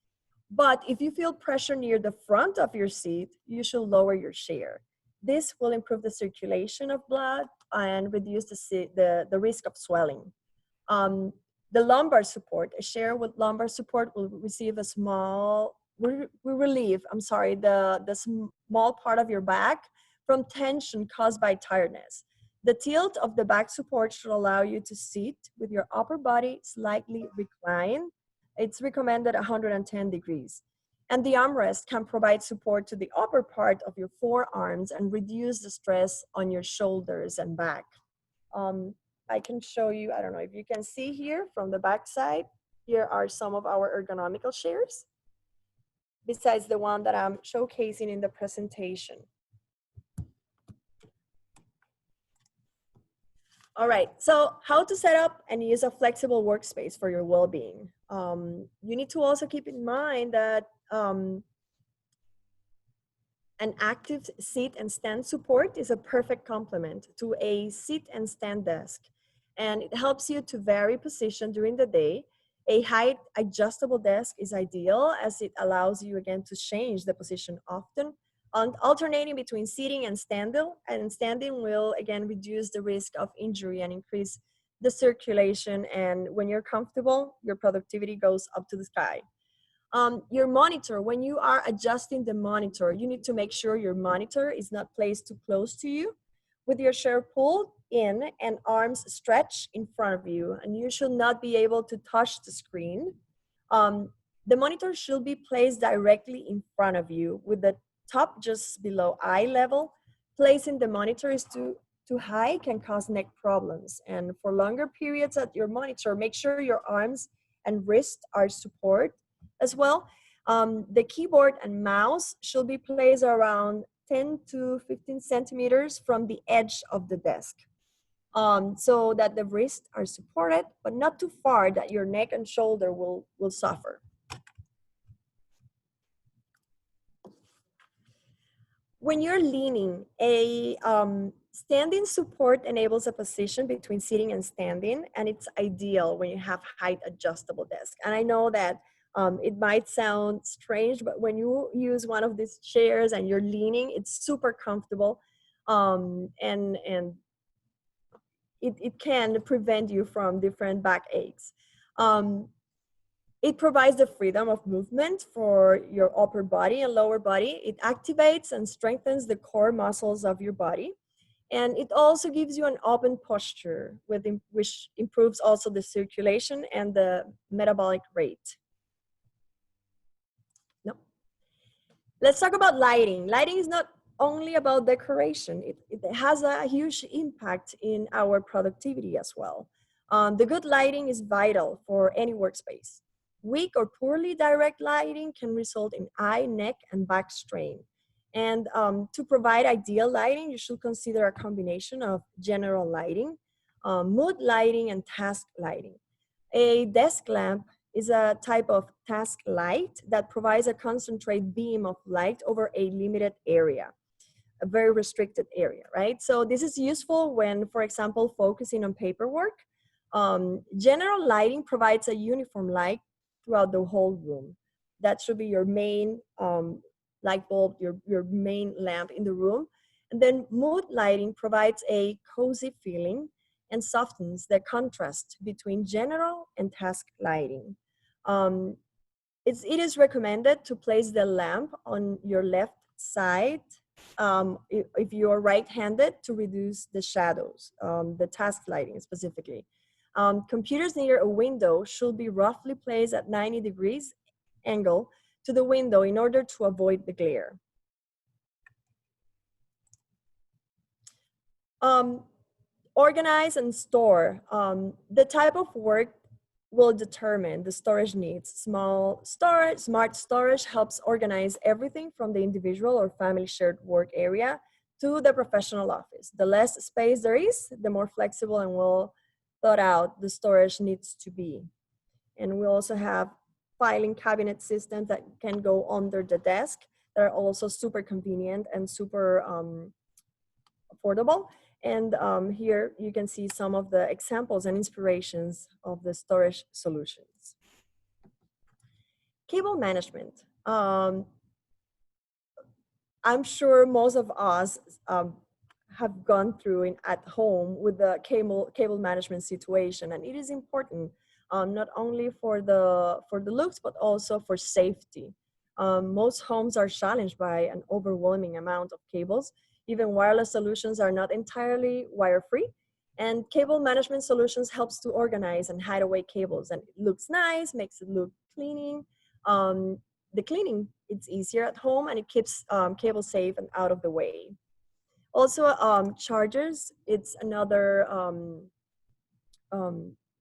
But if you feel pressure near the front of your seat, you should lower your chair. This will improve the circulation of blood and reduce the risk of swelling. The lumbar support, a chair with lumbar support will receive a small, relieve the small part of your back from tension caused by tiredness. The tilt of the back support should allow you to sit with your upper body slightly reclined. It's recommended 110 degrees. And the armrest can provide support to the upper part of your forearms and reduce the stress on your shoulders and back. I can show you, I don't know if you can see here from the back side, here are some of our ergonomical chairs, besides the one that I'm showcasing in the presentation. All right, so how to set up and use a flexible workspace for your well-being. You need to also keep in mind that an active sit and stand support is a perfect complement to a sit and stand desk. And it helps you to vary position during the day. A height adjustable desk is ideal as it allows you again to change the position often. Alternating between sitting and standing will again reduce the risk of injury and increase the circulation. And when you're comfortable, your productivity goes up to the sky. Your monitor, when you are adjusting the monitor, you need to make sure your monitor is not placed too close to you. With your chair pulled in and arms stretched in front of you, and you should not be able to touch the screen. The monitor should be placed directly in front of you with the top just below eye level. Placing the monitor is too high can cause neck problems. And for longer periods at your monitor, make sure your arms and wrists are support as well. The keyboard and mouse should be placed around 10 to 15 centimeters from the edge of the desk, so that the wrists are supported, but not too far that your neck and shoulder will suffer. When you're leaning, a standing support enables a position between sitting and standing, and it's ideal when you have height adjustable desk. And I know that it might sound strange, but when you use one of these chairs and you're leaning, it's super comfortable, and it can prevent you from different back aches. It provides the freedom of movement for your upper body and lower body. It activates and strengthens the core muscles of your body. And it also gives you an open posture, which improves also the circulation and the metabolic rate. No. Let's talk about lighting. Lighting is not only about decoration. It has a huge impact in our productivity as well. The good lighting is vital for any workspace. Weak or poorly direct lighting can result in eye, neck, and back strain. And to provide ideal lighting, you should consider a combination of general lighting, mood lighting, and task lighting. A desk lamp is a type of task light that provides a concentrated beam of light over a limited area, a very restricted area, right? So this is useful when, for example, focusing on paperwork. General lighting provides a uniform light throughout the whole room. That should be your main light bulb, your main lamp in the room. And then mood lighting provides a cozy feeling and softens the contrast between general and task lighting. It is recommended to place the lamp on your left side if you're right-handed, to reduce the shadows, the task lighting specifically. Computers near a window should be roughly placed at 90 degrees angle to the window in order to avoid the glare. Organize and store. The type of work will determine the storage needs. Smart storage helps organize everything from the individual or family shared work area to the professional office. The less space there is, the more flexible and well thought out the storage needs to be. And we also have filing cabinet systems that can go under the desk that are also super convenient and super affordable. And here you can see some of the examples and inspirations of the storage solutions. Cable management. I'm sure most of us have gone through at home with the cable management situation, and it is important not only for the looks but also for safety. Most homes are challenged by an overwhelming amount of cables. Even wireless solutions are not entirely wire-free, and cable management solutions helps to organize and hide away cables, and it looks nice, makes it look cleaning. The cleaning, it's easier at home, and it keeps cables safe and out of the way. Also, chargers, it's another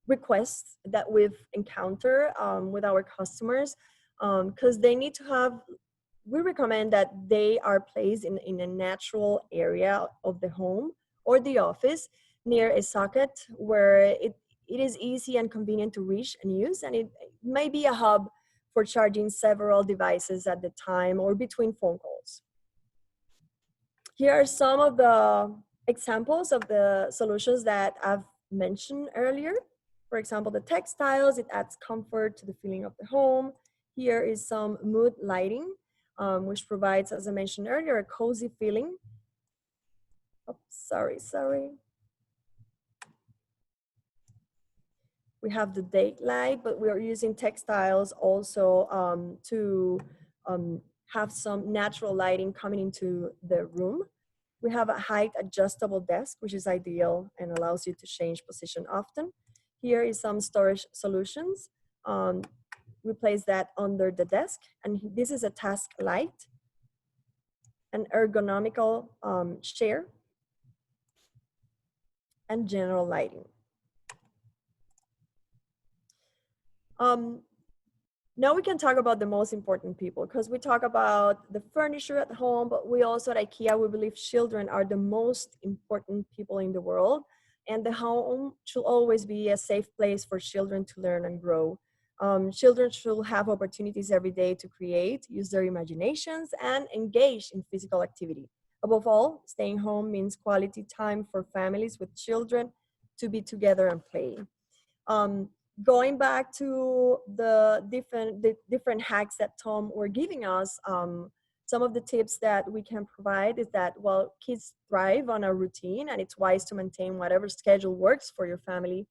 request that we've encountered with our customers, because they need to have, we recommend that they are placed in a natural area of the home or the office near a socket where it is easy and convenient to reach and use, and it may be a hub for charging several devices at the time or between phone calls. Here are some of the examples of the solutions that I've mentioned earlier. For example, the textiles, it adds comfort to the feeling of the home. Here is some mood lighting, which provides, as I mentioned earlier, a cozy feeling. Oh, sorry. We have the date light, but we are using textiles also to have some natural lighting coming into the room. We have a height adjustable desk, which is ideal and allows you to change position often. Here is some storage solutions. We place that under the desk, and this is a task light, an ergonomical chair, and general lighting. Now we can talk about the most important people, because we talk about the furniture at home, but we also at IKEA, we believe children are the most important people in the world, and the home should always be a safe place for children to learn and grow. Children should have opportunities every day to create, use their imaginations, and engage in physical activity. Above all, staying home means quality time for families with children to be together and play. Going back to the different hacks that Thom were giving us, some of the tips that we can provide is that, well, kids thrive on a routine, and it's wise to maintain whatever schedule works for your family.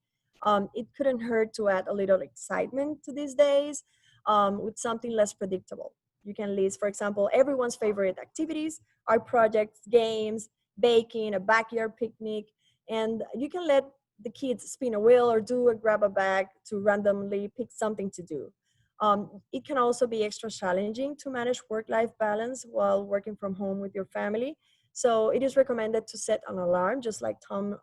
It couldn't hurt to add a little excitement to these days with something less predictable. You can list, for example, everyone's favorite activities, art projects, games, baking, a backyard picnic, and you can let the kids spin a wheel or grab a bag to randomly pick something to do. It can also be extra challenging to manage work-life balance while working from home with your family. So it is recommended to set an alarm, just like Thom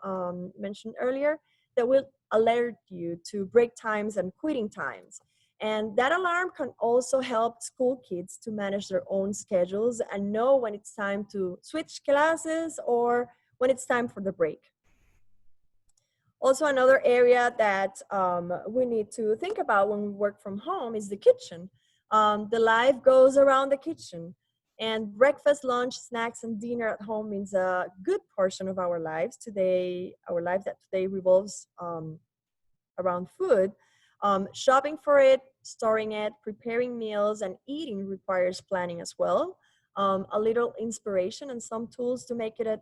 mentioned earlier, that will alert you to break times and quitting times. And that alarm can also help school kids to manage their own schedules and know when it's time to switch classes or when it's time for the break. Also, another area that we need to think about when we work from home is the kitchen. The life goes around the kitchen, and breakfast, lunch, snacks, and dinner at home means a good portion of our lives today. Our life that today revolves around food. Shopping for it, storing it, preparing meals, and eating requires planning as well. A little inspiration and some tools to make it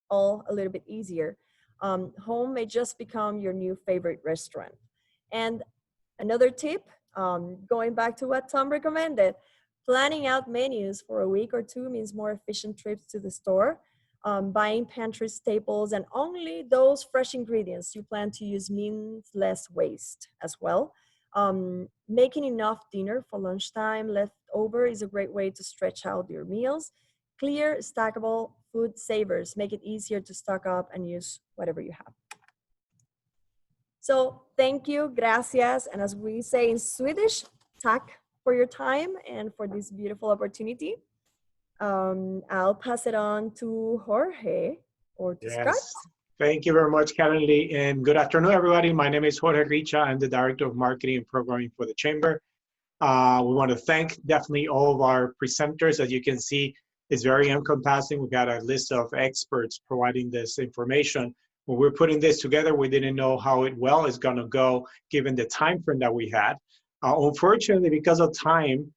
all a little bit easier. Home may just become your new favorite restaurant. And another tip, going back to what Tom recommended, planning out menus for a week or two means more efficient trips to the store. Buying pantry staples and only those fresh ingredients you plan to use means less waste as well. Making enough dinner for lunchtime left over is a great way to stretch out your meals. Clear, stackable food savers make it easier to stock up and use whatever you have. So thank you, gracias, and as we say in Swedish, tack for your time and for this beautiful opportunity. I'll pass it on to Jorge or to Scott. Yes. Thank you very much, Karenly, and good afternoon, everybody. My name is Jorge Richa. I'm the Director of Marketing and Programming for the Chamber. We want to thank definitely all of our presenters. As you can see, it's very encompassing. We've got a list of experts providing this information. When we're putting this together, we didn't know how it well is going to go given the time frame that we had. Unfortunately, because of time,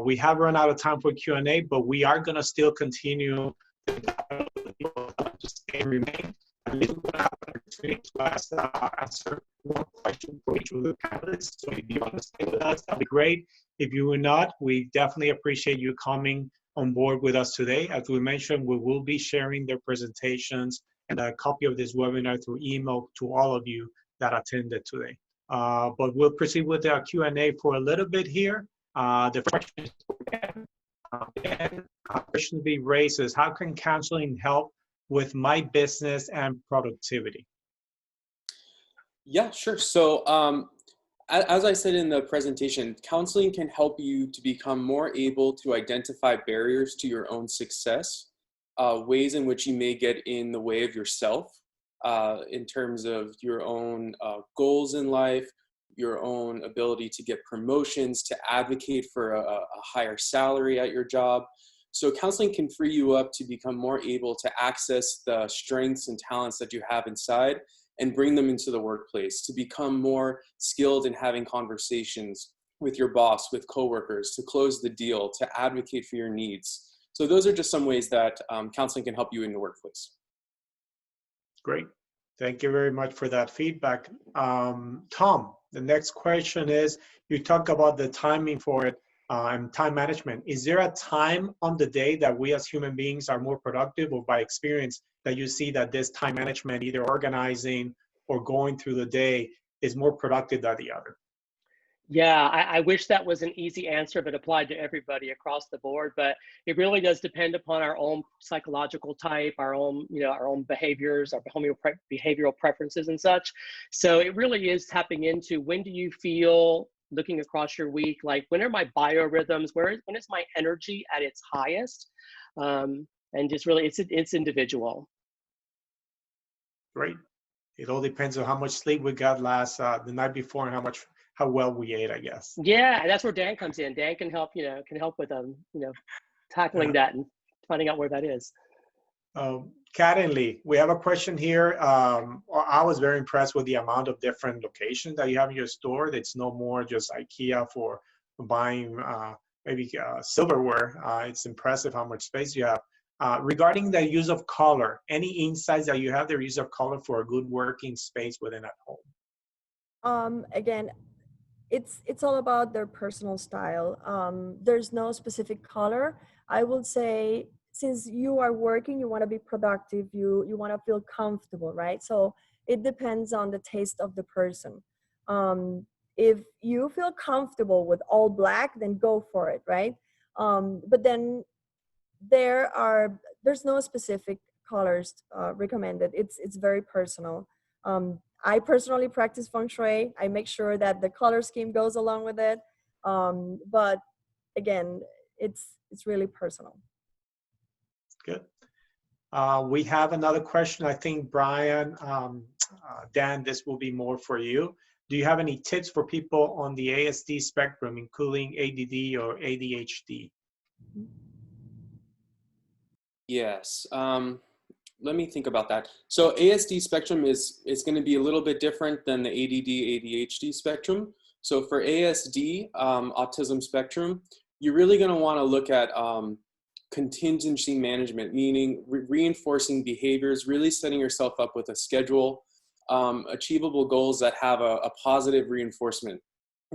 we have run out of time for Q&A, but we are going to still continue to stay and remain. At least we're going to have an opportunity to answer one question for each of the panelists. So if you want to stay with us, that'd be great. If you will not, we definitely appreciate you coming on board with us today. As we mentioned, we will be sharing their presentations and a copy of this webinar through email to all of you that attended today. But we'll proceed with our Q&A for a little bit here. The first question being raised is, how can counseling help with my business and productivity? Yeah, sure. So as I said in the presentation, counseling can help you to become more able to identify barriers to your own success, ways in which you may get in the way of yourself in terms of your own goals in life, your own ability to get promotions, to advocate for a higher salary at your job. So counseling can free you up to become more able to access the strengths and talents that you have inside and bring them into the workplace, to become more skilled in having conversations with your boss, with coworkers, to close the deal, to advocate for your needs. So those are just some ways that counseling can help you in the workplace. Great. Thank you very much for that feedback. Tom, the next question is, you talk about the timing for it and time management. Is there a time on the day that we as human beings are more productive, or by experience that you see that this time management, either organizing or going through the day, is more productive than the other? Yeah, I wish that was an easy answer, but applied to everybody across the board. But it really does depend upon our own psychological type, our own, our own behaviors, our behavioral preferences and such. So it really is tapping into, when do you feel, looking across your week, like when are my biorhythms, when is my energy at its highest? And just really, it's individual. Great. It all depends on how much sleep we got the night before and how well we ate, I guess. Yeah, that's where Dan comes in. Dan can help, with tackling that and finding out where that is. Karenly, we have a question here. I was very impressed with the amount of different locations that you have in your store. It's no more just IKEA for buying maybe silverware. It's impressive how much space you have. Regarding the use of color, any insights that you have the use of color for a good working space within at home? Again, it's all about their personal style. There's no specific color. I would say, since you are working, you want to be productive, you want to feel comfortable, right? So it depends on the taste of the person. If you feel comfortable with all black, then go for it, right? But then there's no specific colors recommended. It's very personal. I personally practice Feng Shui. I make sure that the color scheme goes along with it. But again, it's really personal. Good. We have another question. I think, Brian, Dan, this will be more for you. Do you have any tips for people on the ASD spectrum, including ADD or ADHD? Yes. Let me think about that. So ASD spectrum is going to be a little bit different than the ADD, ADHD spectrum. So for ASD, autism spectrum, you're really going to want to look at contingency management, meaning reinforcing behaviors, really setting yourself up with a schedule, achievable goals that have a positive reinforcement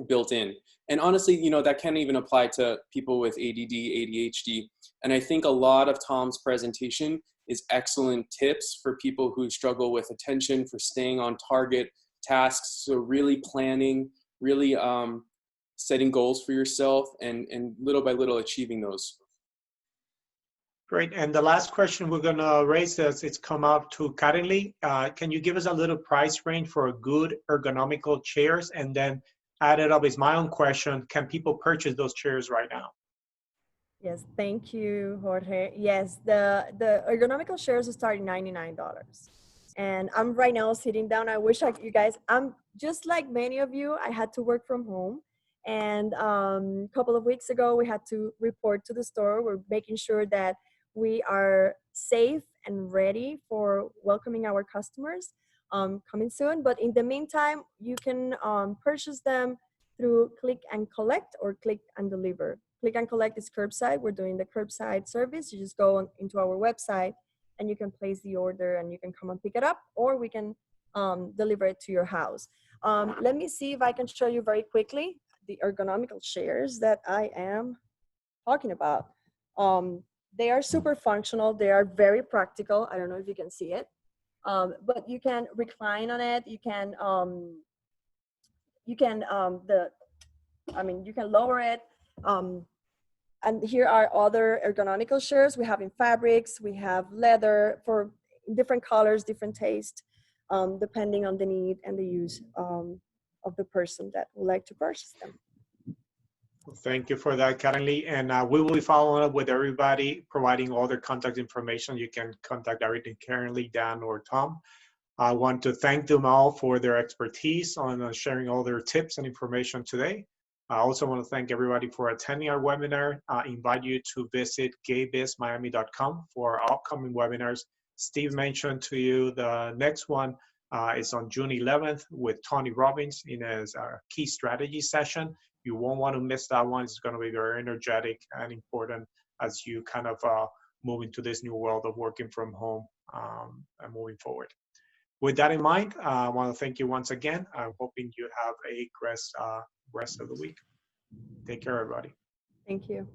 built in. And honestly, you know, that can even apply to people with ADD, ADHD. And I think a lot of Thom's presentation is excellent tips for people who struggle with attention, for staying on target tasks. So really planning, really setting goals for yourself and little by little achieving those. Great. And the last question we're going to raise is, it's come up to Karenly. Can you give us a little price range for a good ergonomical chairs? And then added up is my own question. Can people purchase those chairs right now? Yes, thank you, Jorge. Yes, the ergonomical chairs start at $99. And I'm right now sitting down. I wish you guys, I'm just like many of you, I had to work from home. And a couple of weeks ago, we had to report to the store. We're making sure that we are safe and ready for welcoming our customers coming soon. But in the meantime, you can purchase them through Click and Collect or Click and Deliver. Click and Collect is curbside. We're doing the curbside service. You just go into our website and you can place the order and you can come and pick it up, or we can deliver it to your house. Let me see if I can show you very quickly the ergonomical chairs that I am talking about. They are super functional. They are very practical. I don't know if you can see it, but you can recline on it. You can lower it. And here are other ergonomical chairs. We have in fabrics, we have leather for different colors, different taste, depending on the need and the use of the person that would like to purchase them. Well, thank you for that, Karenly. And we will be following up with everybody, providing all their contact information. You can contact directly Karenly, Dan, or Thom. I want to thank them all for their expertise on sharing all their tips and information today. I also want to thank everybody for attending our webinar. I invite you to visit gaybizmiami.com for our upcoming webinars. Steve mentioned to you the next one is on June 11th with Tony Robbins in his key strategy session. You won't want to miss that one. It's going to be very energetic and important as you kind of move into this new world of working from home and moving forward. With that in mind, I want to thank you once again. I'm hoping you have a great rest of the week. Take care, everybody. Thank you.